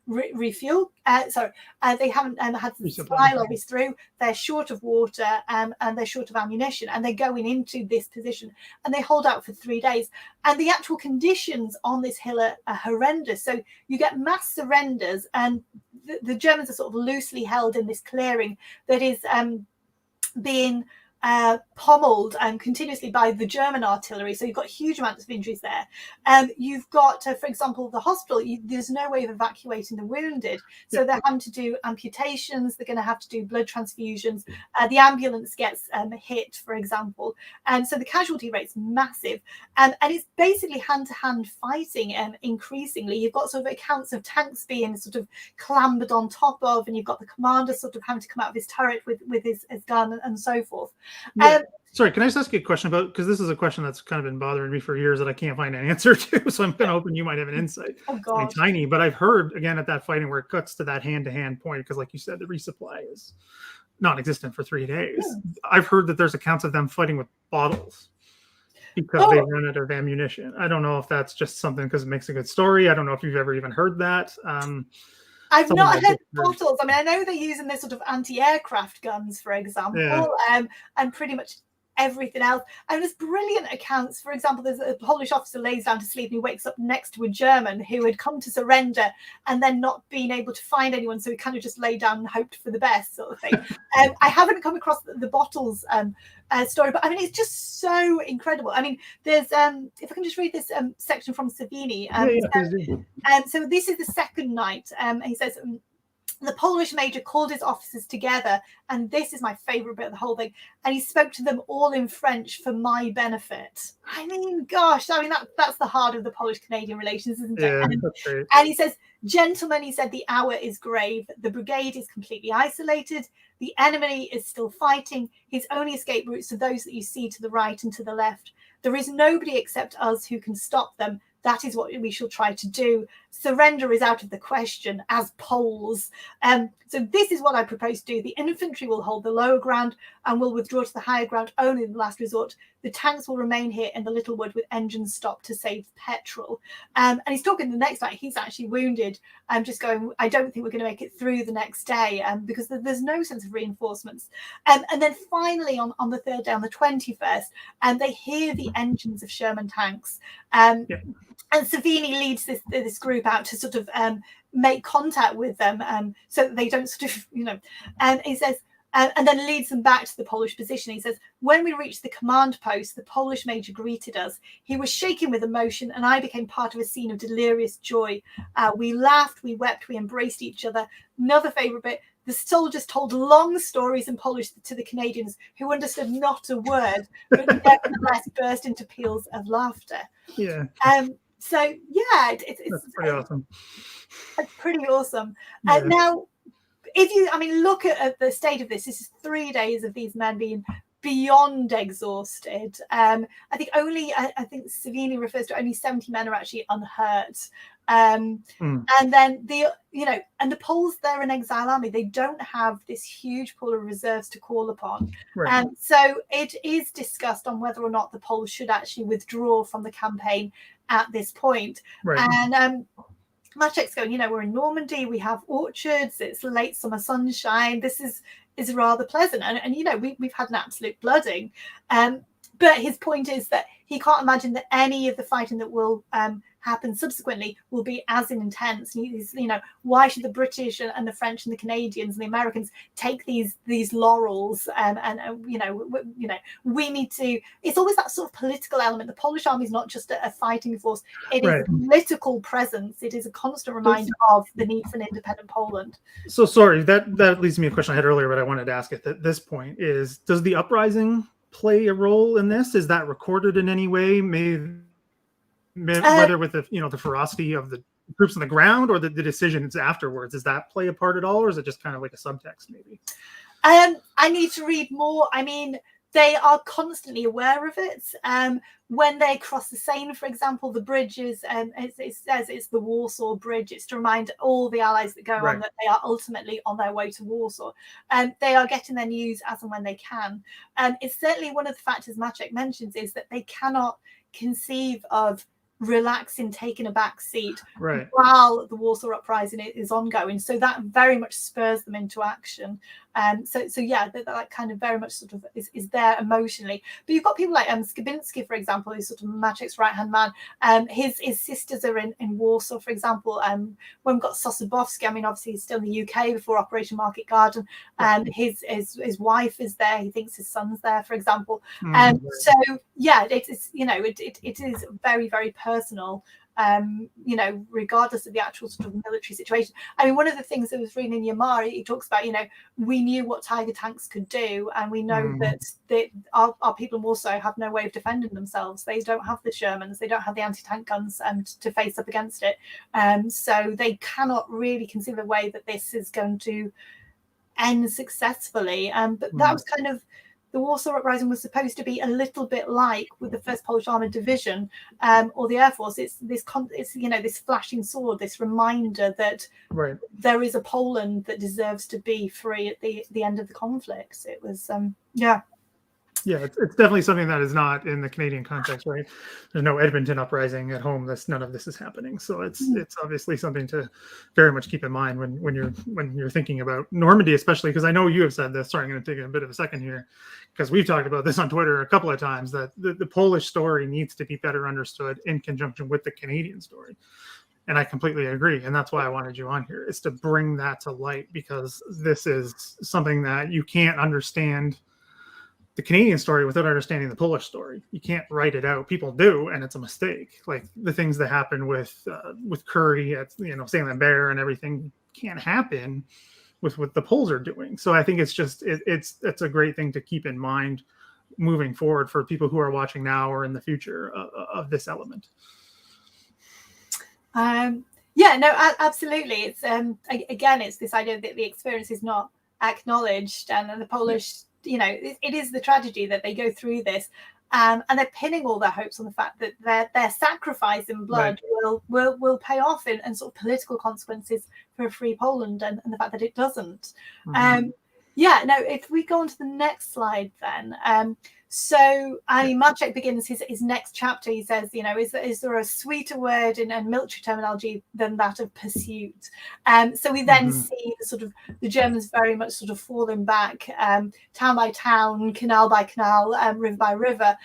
refuel. They haven't had the supply lorries through. They're short of water and they're short of ammunition, and they're going into this position, and they hold out for 3 days. And the actual conditions on this hill are horrendous. So you get mass surrenders, and the Germans are sort of loosely held in this clearing that is being pommeled continuously by the German artillery. So you've got huge amounts of injuries there. You've got, for example, the hospital, there's no way of evacuating the wounded. So they're having to do amputations. They're going to have to do blood transfusions. The ambulance gets hit, for example. And so the casualty rate's massive. And it's basically hand-to-hand fighting increasingly. You've got sort of accounts of tanks being sort of clambered on top of, and you've got the commander sort of having to come out of his turret with his gun and so forth. Yeah. Sorry, can I just ask you a question about, because this is a question that's kind of been bothering me for years that I can't find an answer to. So I'm kind of hoping you might have an insight. Oh, I mean, God. tiny, but I've heard again at that fighting where it cuts to that hand-to-hand point, because like you said, the resupply is non-existent for 3 days. I've heard that there's accounts of them fighting with bottles because they run out of ammunition. I don't know if that's just something because it makes a good story. I don't know if you've ever even heard that. I've not heard bottles. I mean, I know they're using their sort of anti-aircraft guns, for example, and pretty much everything else. And there's brilliant accounts. For example, there's a Polish officer lays down to sleep and he wakes up next to a German who had come to surrender and then not being able to find anyone, so he kind of just lay down and hoped for the best, sort of thing. I haven't come across the bottles story, but I mean, it's just so incredible. I mean, there's if I can just read this section from Savini. So this is the second night. He says, the Polish major called his officers together, and this is my favorite bit of the whole thing, and he spoke to them all in French for my benefit. I mean, gosh, I mean, that's the heart of the Polish-Canadian relations, isn't it? Yeah, and he says, gentlemen, he said, the hour is grave. The brigade is completely isolated. The enemy is still fighting. His only escape routes are those that you see to the right and to the left. There is nobody except us who can stop them. That is what we shall try to do. Surrender is out of the question as Poles. So this is what I propose to do. The infantry will hold the lower ground and will withdraw to the higher ground only in the last resort. The tanks will remain here in the little wood with engines stopped to save petrol. And he's talking the next night. He's actually wounded. Just going, I don't think we're going to make it through the next day because there's no sense of reinforcements. And then finally on the third day, on the 21st, they hear the engines of Sherman tanks. And Savini leads this group out to sort of make contact with them so that they don't sort of, and he says, and then leads them back to the Polish position. He says, when we reached the command post, the Polish major greeted us. He was shaking with emotion, and I became part of a scene of delirious joy. We laughed, we wept, we embraced each other. Another favorite bit, the soldiers told long stories in Polish to the Canadians, who understood not a word, but nevertheless burst into peals of laughter. Yeah. So yeah, it's pretty awesome. It's pretty awesome. Now, look at the state of this. This is 3 days of these men being beyond exhausted. I think Savini refers to only 70 men are actually unhurt. And then the Poles, they're an exile army. They don't have this huge pool of reserves to call upon. Right. So it is discussed on whether or not the Poles should actually withdraw from the campaign at this point. Right. And Maczek's going, we're in Normandy, we have orchards, it's late summer sunshine, this is rather pleasant. And we've had an absolute blooding. But his point is that he can't imagine that any of the fighting that will happen subsequently will be as intense. He's, why should the British and the French and the Canadians and the Americans take these laurels? We need to. It's always that sort of political element. The Polish army is not just a fighting force; it is a political presence. It is a constant reminder of the need for an independent Poland. So sorry, that leads me to a question I had earlier, but I wanted to ask at this point is: does the uprising play a role in this? Is that recorded in any way? Whether with the ferocity of the troops on the ground or the decisions afterwards, does that play a part at all, or is it just kind of like a subtext maybe? I need to read more. I mean, they are constantly aware of it. When they cross the Seine, for example, the bridges, it says it's the Warsaw Bridge. It's to remind all the allies that go on that they are ultimately on their way to Warsaw. They are getting their news as and when they can. It's certainly one of the factors Maczek mentions is that they cannot conceive of relaxing, taking a back seat while the Warsaw Uprising is ongoing. So that very much spurs them into action. That kind of very much sort of is there emotionally. But you've got people like Skibinski, for example, who's sort of Maczek's right-hand man. His sisters are in Warsaw, for example. When we've got Sosabowski, I mean, obviously he's still in the UK before Operation Market Garden. His wife is there. He thinks his son's there, for example. It is very, very personal. Regardless of the actual sort of military situation. I mean, one of the things that was reading in Yamar, he talks about, we knew what Tiger tanks could do, and we know that our people in Warsaw have no way of defending themselves. They don't have the Shermans, they don't have the anti-tank guns to face up against it. So they cannot really conceive a way that this is going to end successfully. But that was kind of the Warsaw Uprising was supposed to be a little bit like with the First Polish Armored Division or the Air Force. It's this this flashing sword, this reminder that there is a Poland that deserves to be free at the end of the conflict. It was Yeah, it's definitely something that is not in the Canadian context, right? There's no Edmonton uprising at home. None of this is happening. So it's obviously something to very much keep in mind when you're thinking about Normandy, especially because I know you have said this. Sorry, I'm going to take a bit of a second here because we've talked about this on Twitter a couple of times that the Polish story needs to be better understood in conjunction with the Canadian story. And I completely agree. And that's why I wanted you on here, is to bring that to light, because this is something that you can't understand the Canadian story without understanding the Polish story. You can't write it out. People do, and it's a mistake. Like the things that happen with Curry at St. Bear and everything can't happen with what the Poles are doing. So I think it's just it's a great thing to keep in mind moving forward for people who are watching now or in the future of this element. Absolutely. It's again, it's this idea that the experience is not acknowledged, and the Polish. It is the tragedy that they go through this, and they're pinning all their hopes on the fact that their sacrifice in blood will pay off in sort of political consequences for a free Poland, and the fact that it doesn't. If we go on to the next slide then. Maczek begins his next chapter. He says, is there a sweeter word in military terminology than that of pursuit? So we then see the Germans very much sort of falling back, town by town, canal by canal, river by river.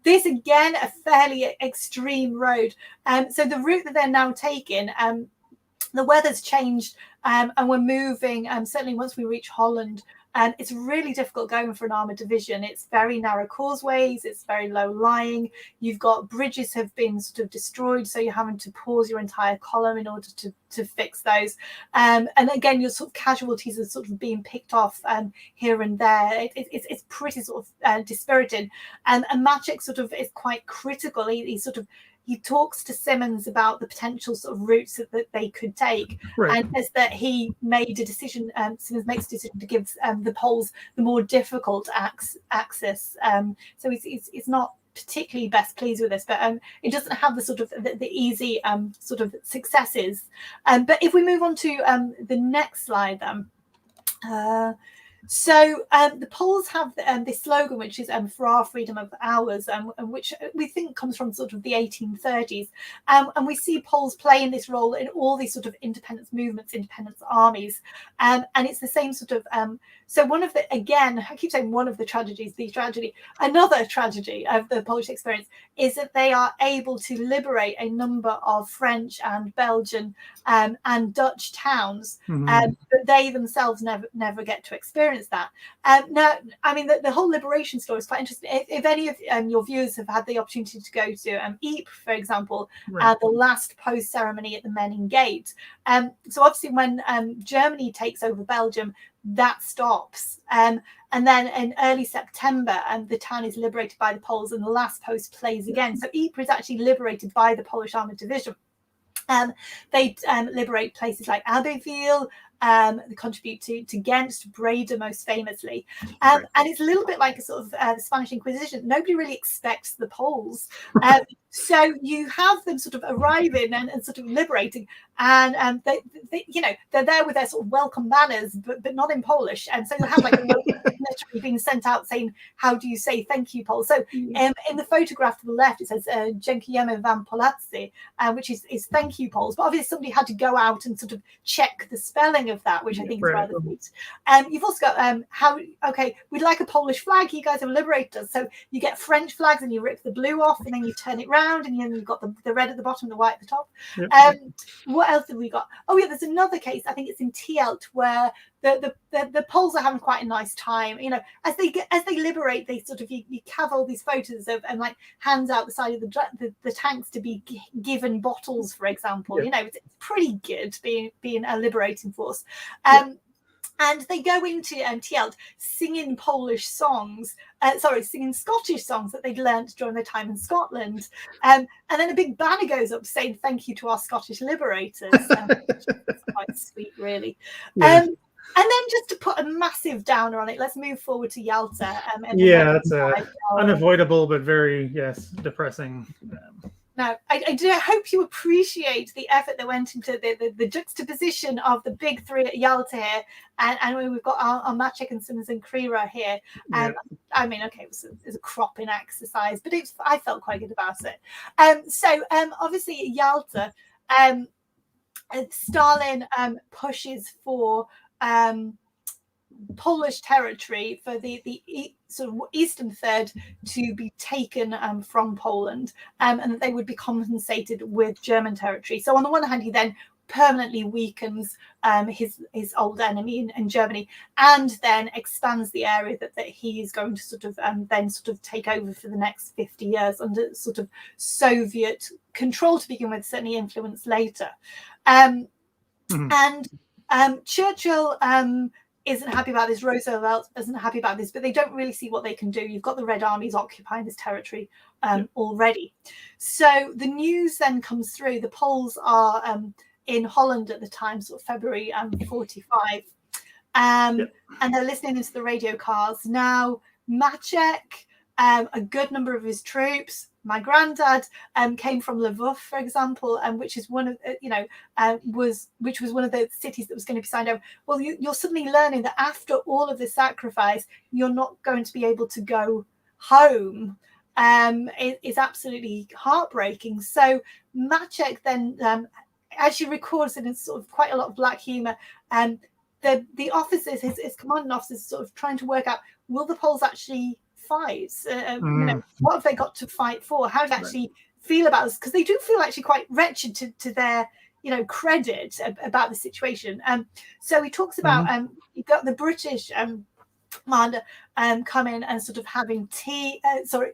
This again, a fairly extreme road. So the route that they're now taking, the weather's changed, and we're moving. Certainly once we reach Holland. It's really difficult going for an armoured division. It's very narrow causeways. It's very low lying. You've got bridges have been sort of destroyed, so you're having to pause your entire column in order to fix those. And again, your sort of casualties are sort of being picked off here and there. It's pretty sort of dispiriting. And Maczek sort of is quite critical. He talks to Simmons about the potential sort of routes that they could take, and says that he made a decision. Simmons makes a decision to give the Poles the more difficult access. So he's not particularly best pleased with this, but it doesn't have the sort of the easy sort of successes. But if we move on to the next slide, So the Poles have this slogan, which is for our freedom of ours, which we think comes from sort of the 1830s. And we see Poles playing this role in all these sort of independence movements, independence armies. And it's the same sort of, so one of the, again, I keep saying one of the tragedies, another tragedy of the Polish experience is that they are able to liberate a number of French and Belgian and Dutch towns, but they themselves never get to experience that. Now, I mean, the whole liberation story is quite interesting. If any of your viewers have had the opportunity to go to Ypres, for example, the last post ceremony at the Menin Gate. So obviously when Germany takes over Belgium, that stops. And then in early September, the town is liberated by the Poles and the last post plays again. So Ypres is actually liberated by the Polish Armoured Division. They liberate places like Abbeville, they contribute to Ghent, to Breda most famously. And it's a little bit like a sort of the Spanish Inquisition. Nobody really expects the Poles. So you have them sort of arriving and sort of liberating, and they're there with their sort of welcome banners, but not in Polish. And so you have like a military being sent out saying, "How do you say thank you, Poles?" So in the photograph to the left, it says "Dziękujemy wam Polacy," which is thank you, Poles. But obviously somebody had to go out and sort of check the spelling of that, which I think is rather neat. You've also got we'd like a Polish flag. You guys have liberated us. So you get French flags and you rip the blue off and then you turn it round and then you've got the red at the bottom, the white at the top. What else have we got? Oh yeah, there's another case. I think it's in Tielt where the Poles are having quite a nice time. As they liberate, they sort of you have all these photos of and like hands out the side of the tanks to be given bottles, for example. It's pretty good being a liberating force. And they go into Tielt singing Polish songs, singing Scottish songs that they'd learnt during their time in Scotland. And then a big banner goes up saying thank you to our Scottish liberators. It's quite sweet, really. And then just to put a massive downer on it, let's move forward to Yalta. It's unavoidable, but very, depressing. Now, I do hope you appreciate the effort that went into the juxtaposition of the big three at Yalta here, and we've got our Maczek and Simmons and Krira here. I mean, okay, it was a cropping exercise, but I felt quite good about it. So obviously at Yalta, Stalin pushes for Polish territory for the sort of eastern third to be taken from Poland, and that they would be compensated with German territory. So on the one hand, he then permanently weakens his old enemy in Germany, and then expands the area that he is going to sort of then sort of take over for the next 50 years under sort of Soviet control to begin with, certainly influence later. And Churchill isn't happy about this, Roosevelt isn't happy about this, but they don't really see what they can do. You've got the Red Armies occupying this territory already. So the news then comes through. The Poles are in Holland at the time, sort of February 45. And they're listening into the radio cars. Now, Maczek, a good number of his troops, my granddad came from Lvov, for example, which is one of which was one of the cities that was going to be signed over. Well, you're suddenly learning that after all of the sacrifice, you're not going to be able to go home. It is absolutely heartbreaking. So Maczek then actually records it in sort of quite a lot of black humor. The officers, his commanding officers, sort of trying to work out, will the Poles actually fight? What have they got to fight for? How do they actually feel about this? Because they do feel actually quite wretched to their credit about the situation. So he talks about you've got the British commander come in and sort of having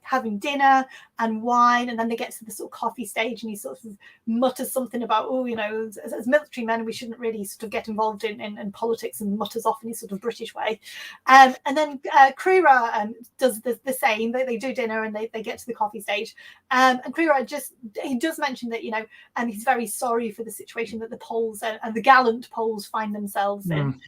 having dinner and wine, and then they get to the sort of coffee stage, and he sort of mutters something about, as military men, we shouldn't really sort of get involved in politics, and mutters off in his sort of British way. And then Krira does the same. They do dinner and they get to the coffee stage. And Krira he does mention that, he's very sorry for the situation that the Poles and the gallant Poles find themselves in.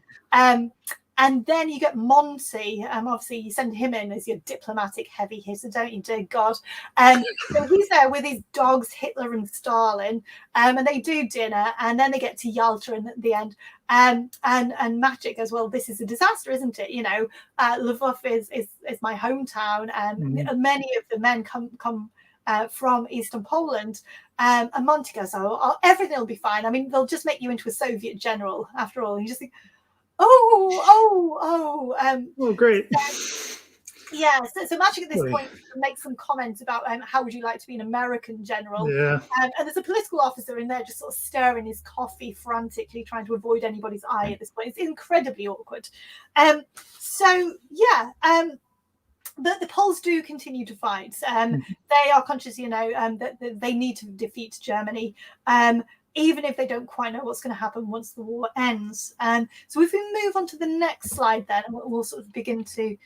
And then you get Monty. Obviously, you send him in as your diplomatic heavy hitter, don't you, dear God? So he's there with his dogs, Hitler and Stalin, and they do dinner, and then they get to Yalta at the end. And Maczek as well. This is a disaster, isn't it? Lvov is my hometown, and many of the men come from Eastern Poland. And Monty goes, "Oh, everything will be fine. I mean, they'll just make you into a Soviet general after all." And you just think, great. So Maczek at this point makes some comments about how would you like to be an American general? And there's a political officer in there just sort of stirring his coffee frantically, trying to avoid anybody's eye at this point. It's incredibly awkward. But the Poles do continue to fight. They are conscious, that they need to defeat Germany. Even if they don't quite know what's going to happen once the war ends. So if we move on to the next slide then, we'll sort of begin to...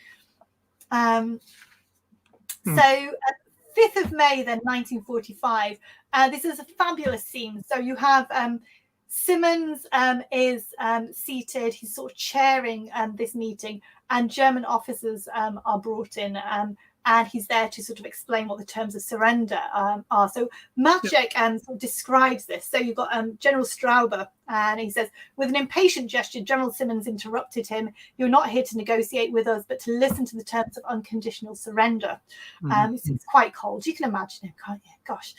So 5th of May then, 1945, this is a fabulous scene. So you have Simmons is seated, he's sort of chairing this meeting, and German officers are brought in, and he's there to sort of explain what the terms of surrender are. So Maczek sort of describes this. So you've got General Strauber, and he says, with an impatient gesture, General Simmons interrupted him. "You're not here to negotiate with us, but to listen to the terms of unconditional surrender." It's quite cold. You can imagine him, can't you? Gosh.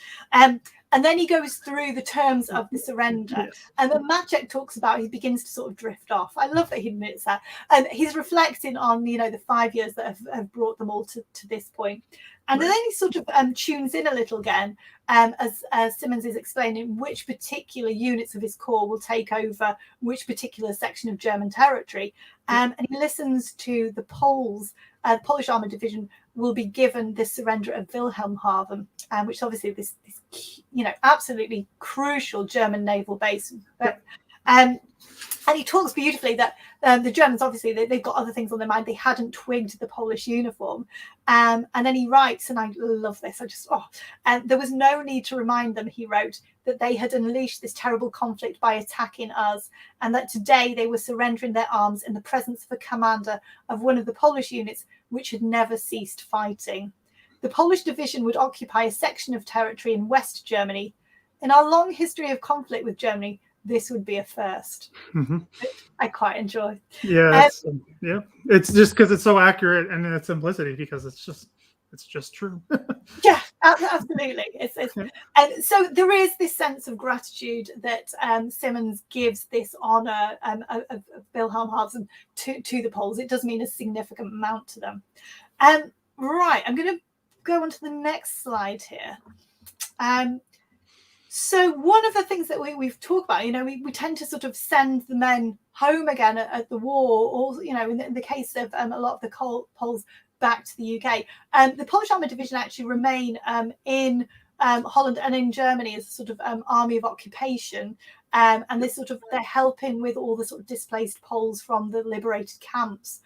And then he goes through the terms of the surrender. And then Maczek talks about, he begins to sort of drift off. I love that he admits that. And he's reflecting on, the 5 years that have brought them all to this point. And then he sort of tunes in a little again as Simmons is explaining which particular units of his corps will take over which particular section of German territory. And he listens to the Poles. The Polish Armored Division will be given the surrender of Wilhelmshaven, which is obviously this absolutely crucial German naval base. But And he talks beautifully that the Germans, obviously, they've got other things on their mind. They hadn't twigged the Polish uniform. And then he writes, and I love this, there was no need to remind them, he wrote, that they had unleashed this terrible conflict by attacking us, and that today they were surrendering their arms in the presence of a commander of one of the Polish units which had never ceased fighting. The Polish division would occupy a section of territory in West Germany. In our long history of conflict with Germany, this would be a first. Mm-hmm. I quite enjoy. Yeah, it's just because it's so accurate and its simplicity, because it's just true. Yeah, absolutely. And so there is this sense of gratitude that Simmons gives this honour of Wilhelm Hazen to the Poles. It does mean a significant amount to them. Right, I'm going to go on to the next slide here. So one of the things that we've talked about, we tend to sort of send the men home again at the war, or, in the case of a lot of the Poles, back to the UK. The Polish Armoured Division actually remain in Holland and in Germany as a sort of army of occupation. And they're helping with all the sort of displaced Poles from the liberated camps,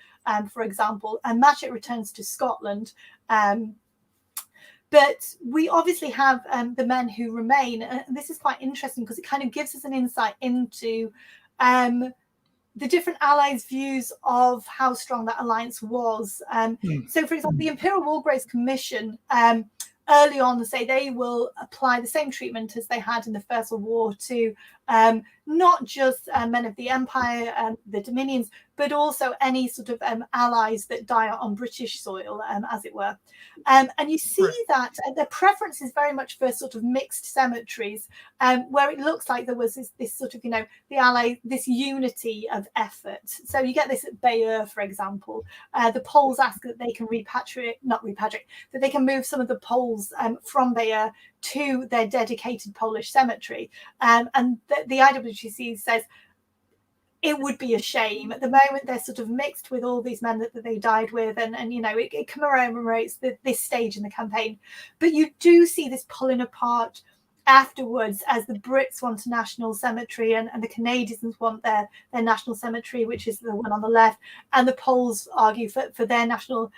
for example. And Maczek returns to Scotland. But we obviously have the men who remain. And this is quite interesting because it kind of gives us an insight into the different allies' views of how strong that alliance was. So, for example, the Imperial War Graves Commission early on say they will apply the same treatment as they had in the First World War to not just men of the Empire, the Dominions, but also any sort of allies that die on British soil, as it were. And you see that their preference is very much for sort of mixed cemeteries, where it looks like there was this sort of, the ally, this unity of effort. So you get this at Bayeux, for example. The Poles ask that they can that they can move some of the Poles from Bayeux to their dedicated Polish cemetery. And the IWGC says it would be a shame. At the moment, they're sort of mixed with all these men that they died with, and it commemorates this stage in the campaign. But you do see this pulling apart afterwards as the Brits want a national cemetery and the Canadians want their national cemetery, which is the one on the left, and the Poles argue for their national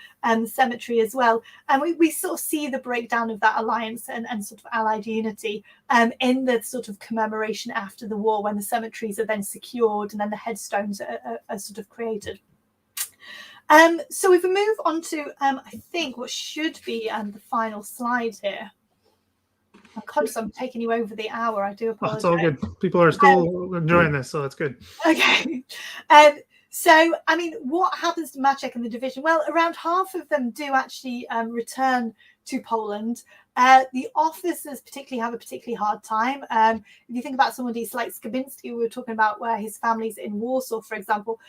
cemetery as well. And we sort of see the breakdown of that alliance and sort of allied unity in the sort of commemoration after the war, when the cemeteries are then secured and then the headstones are sort of created. So if we move on to I think what should be the final slide here. I'm conscious I'm taking you over the hour. I do apologize. It's all good. People are still enjoying this, so that's good. Okay. So, what happens to Maczek and the division? Well, around half of them do actually return to Poland. The officers particularly have a particularly hard time. If you think about somebody like Skabinski, we were talking about, where his family's in Warsaw, for example,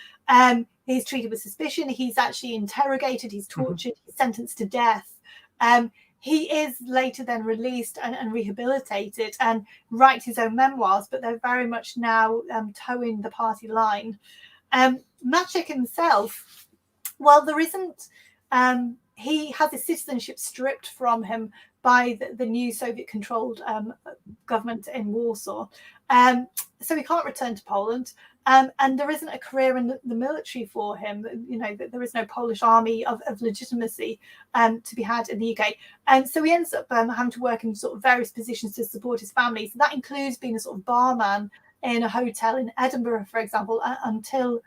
he's treated with suspicion. He's actually interrogated. He's tortured. He's sentenced to death. He is later then released and rehabilitated and writes his own memoirs, but they're very much now towing the party line. Maczek himself, well, there isn't, he has his citizenship stripped from him by the new Soviet-controlled government in Warsaw. So he can't return to Poland. And there isn't a career in the military for him. There is no Polish army of legitimacy to be had in the UK. And so he ends up having to work in sort of various positions to support his family. So that includes being a sort of barman in a hotel in Edinburgh, for example, until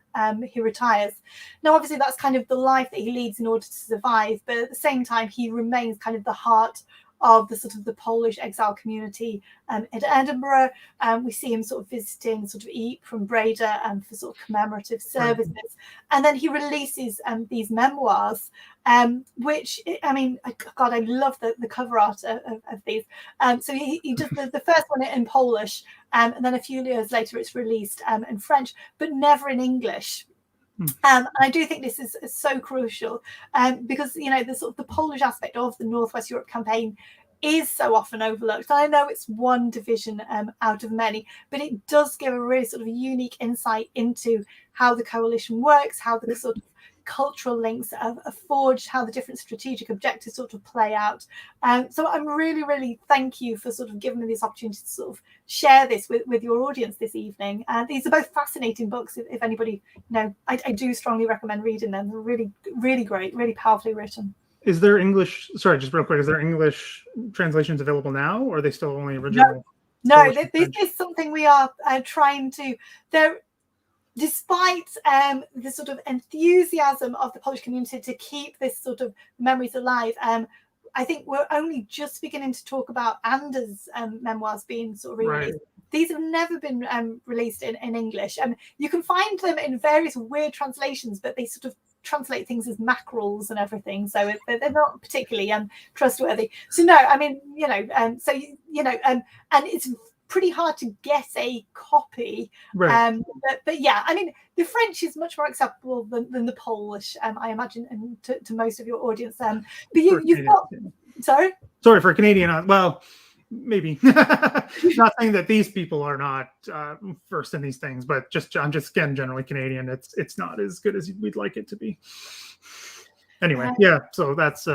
he retires. Now, obviously, that's kind of the life that he leads in order to survive. But at the same time, he remains kind of the heart of the sort of the Polish exile community in Edinburgh. We see him sort of visiting sort of Ypres from Breda for sort of commemorative services. And then he releases these memoirs, which, God, I love the cover art of these. So he does the first one in Polish, and then a few years later it's released in French, but never in English. And I do think this is so crucial because, the sort of the Polish aspect of the Northwest Europe campaign is so often overlooked. I know it's one division out of many, but it does give a really sort of unique insight into how the coalition works, how the sort of cultural links are forged, how the different strategic objectives sort of play out. So I'm really, really thank you for sort of giving me this opportunity to sort of share this with your audience this evening. These are both fascinating books. If anybody, I do strongly recommend reading them. They're really, really great, really powerfully written. Is there English? Sorry, just real quick. Is there English translations available now, or are they still only original? No, this is something we are trying to. Despite the sort of enthusiasm of the Polish community to keep this sort of memories alive, I think we're only just beginning to talk about Anders' memoirs being sort of released. Right. These have never been released in English. You can find them in various weird translations, but they sort of translate things as mackerels and everything, so they're not particularly trustworthy. So no, I mean, and it's pretty hard to get a copy. Right. But yeah, I mean, the French is much more acceptable than the Polish, I imagine, and to most of your audience. But you've got sorry for Canadian. Well, maybe not saying that these people are not versed in these things, but I'm just again generally Canadian. It's not as good as we'd like it to be. Anyway, yeah. So that's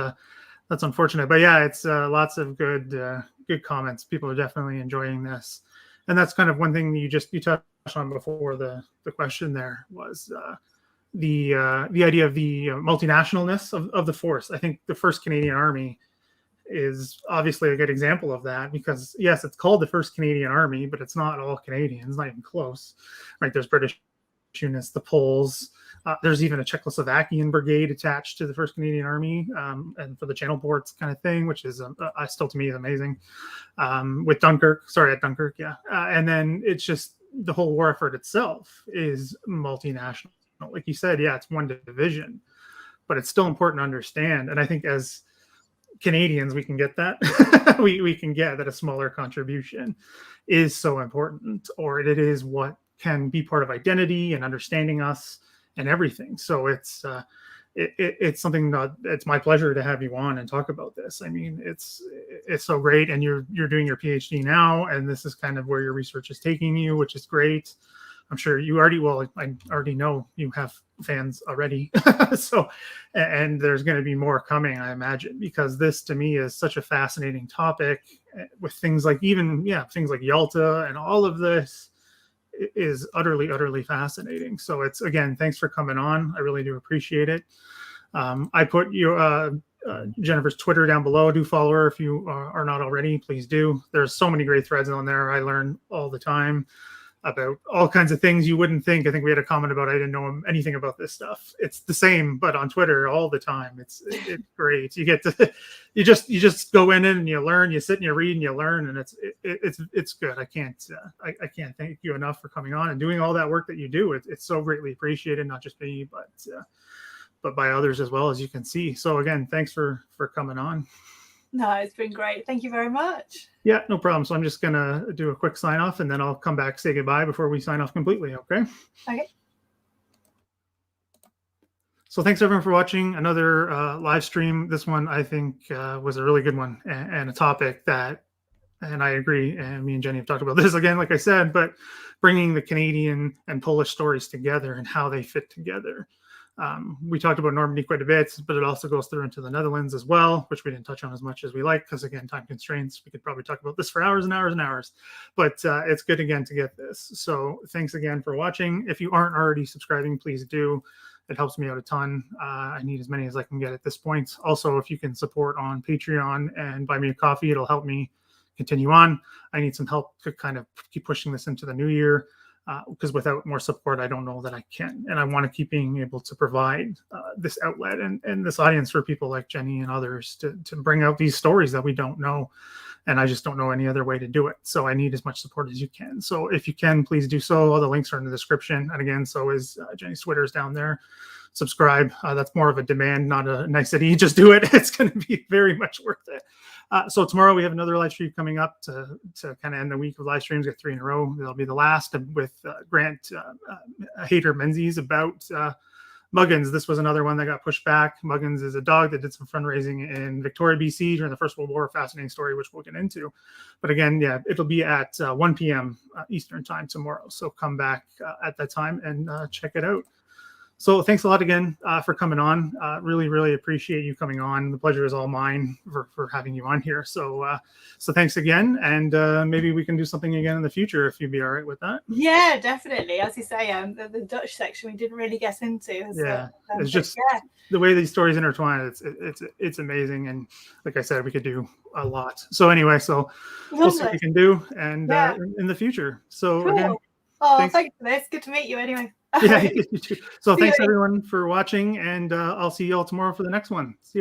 unfortunate, but yeah, it's lots of good comments. People are definitely enjoying this, and that's kind of one thing you touched on before the question there was the idea of the multinationalness of the force. I think the 1st Canadian Army is obviously a good example of that, because yes, it's called the 1st Canadian Army, but it's not all Canadians, not even close, right? There's British units, the Poles, there's even a Czechoslovakian brigade attached to the 1st Canadian Army, and for the Channel Ports kind of thing, which is still to me is amazing. With at Dunkirk, yeah. And then it's just the whole war effort itself is multinational. Like you said, yeah, it's one division, but it's still important to understand. And I think as Canadians, we can get that. we can get that a smaller contribution is so important, or it is what can be part of identity and understanding us and everything. So it's something that it's my pleasure to have you on and talk about this. I mean, it's so great, and you're doing your PhD now, and this is kind of where your research is taking you, which is great. I'm sure you I already know you have fans already. So, and there's going to be more coming, I imagine, because this to me is such a fascinating topic with things like things like Yalta, and all of this is utterly, utterly fascinating. So it's, again, thanks for coming on. I really do appreciate it. I put Jennifer's Twitter down below. Do follow her if you are not already. Please do. There's so many great threads on there. I learn all the time about all kinds of things you wouldn't think. I think we had a comment about I didn't know anything about this stuff. It's the same, but on Twitter all the time. It's great. You get to you just go in and you learn. You sit and you read and you learn, and it's good. I can't thank you enough for coming on and doing all that work that you do. It's so greatly appreciated, not just me, but by others as well, as you can see. So again, thanks for coming on. No, it's been great. Thank you very much. Yeah, no problem. So I'm just going to do a quick sign off, and then I'll come back, say goodbye before we sign off completely. Okay. Okay. So thanks everyone for watching another live stream. This one I think was a really good one, and a topic that, and I agree, and me and Jenny have talked about this again, like I said, but bringing the Canadian and Polish stories together and how they fit together. We talked about Normandy quite a bit, but it also goes through into the Netherlands as well, which we didn't touch on as much as we like, because again, time constraints. We could probably talk about this for hours and hours and hours, but it's good again to get this. So thanks again for watching. If you aren't already subscribing, please do. It helps me out a ton. I need as many as I can get at this point. Also, if you can support on Patreon and buy me a coffee, it'll help me continue on. I need some help to kind of keep pushing this into the new year. Because without more support, I don't know that I can. And I want to keep being able to provide this outlet and this audience for people like Jenny and others to bring out these stories that we don't know. And I just don't know any other way to do it. So I need as much support as you can. So if you can, please do so. All the links are in the description. And again, so is Jenny's Twitter's down there. Subscribe. That's more of a demand, not a nicety. Just do it. It's going to be very much worth it. So tomorrow we have another live stream coming up to kind of end the week of live streams. Get 3 in a row. That'll be the last with Grant Hater Menzies about Muggins. This was another one that got pushed back. Muggins is a dog that did some fundraising in Victoria, BC during the First World War. Fascinating story, which we'll get into. But again, yeah, it'll be at 1 p.m. Eastern time tomorrow. So come back at that time and check it out. So thanks a lot again for coming on. Really, really appreciate you coming on. The pleasure is all mine for having you on here. So so thanks again, and maybe we can do something again in the future if you'd be all right with that. Yeah, definitely. As you say, the Dutch section we didn't really get into. Yeah, it's just the way these stories intertwine. It's amazing, and like I said, we could do a lot. So anyway, so we'll see what we can do, and in the future. So cool. Again, thanks for this. Good to meet you anyway. Yeah, so thanks everyone for watching, and I'll see you all tomorrow for the next one. See you.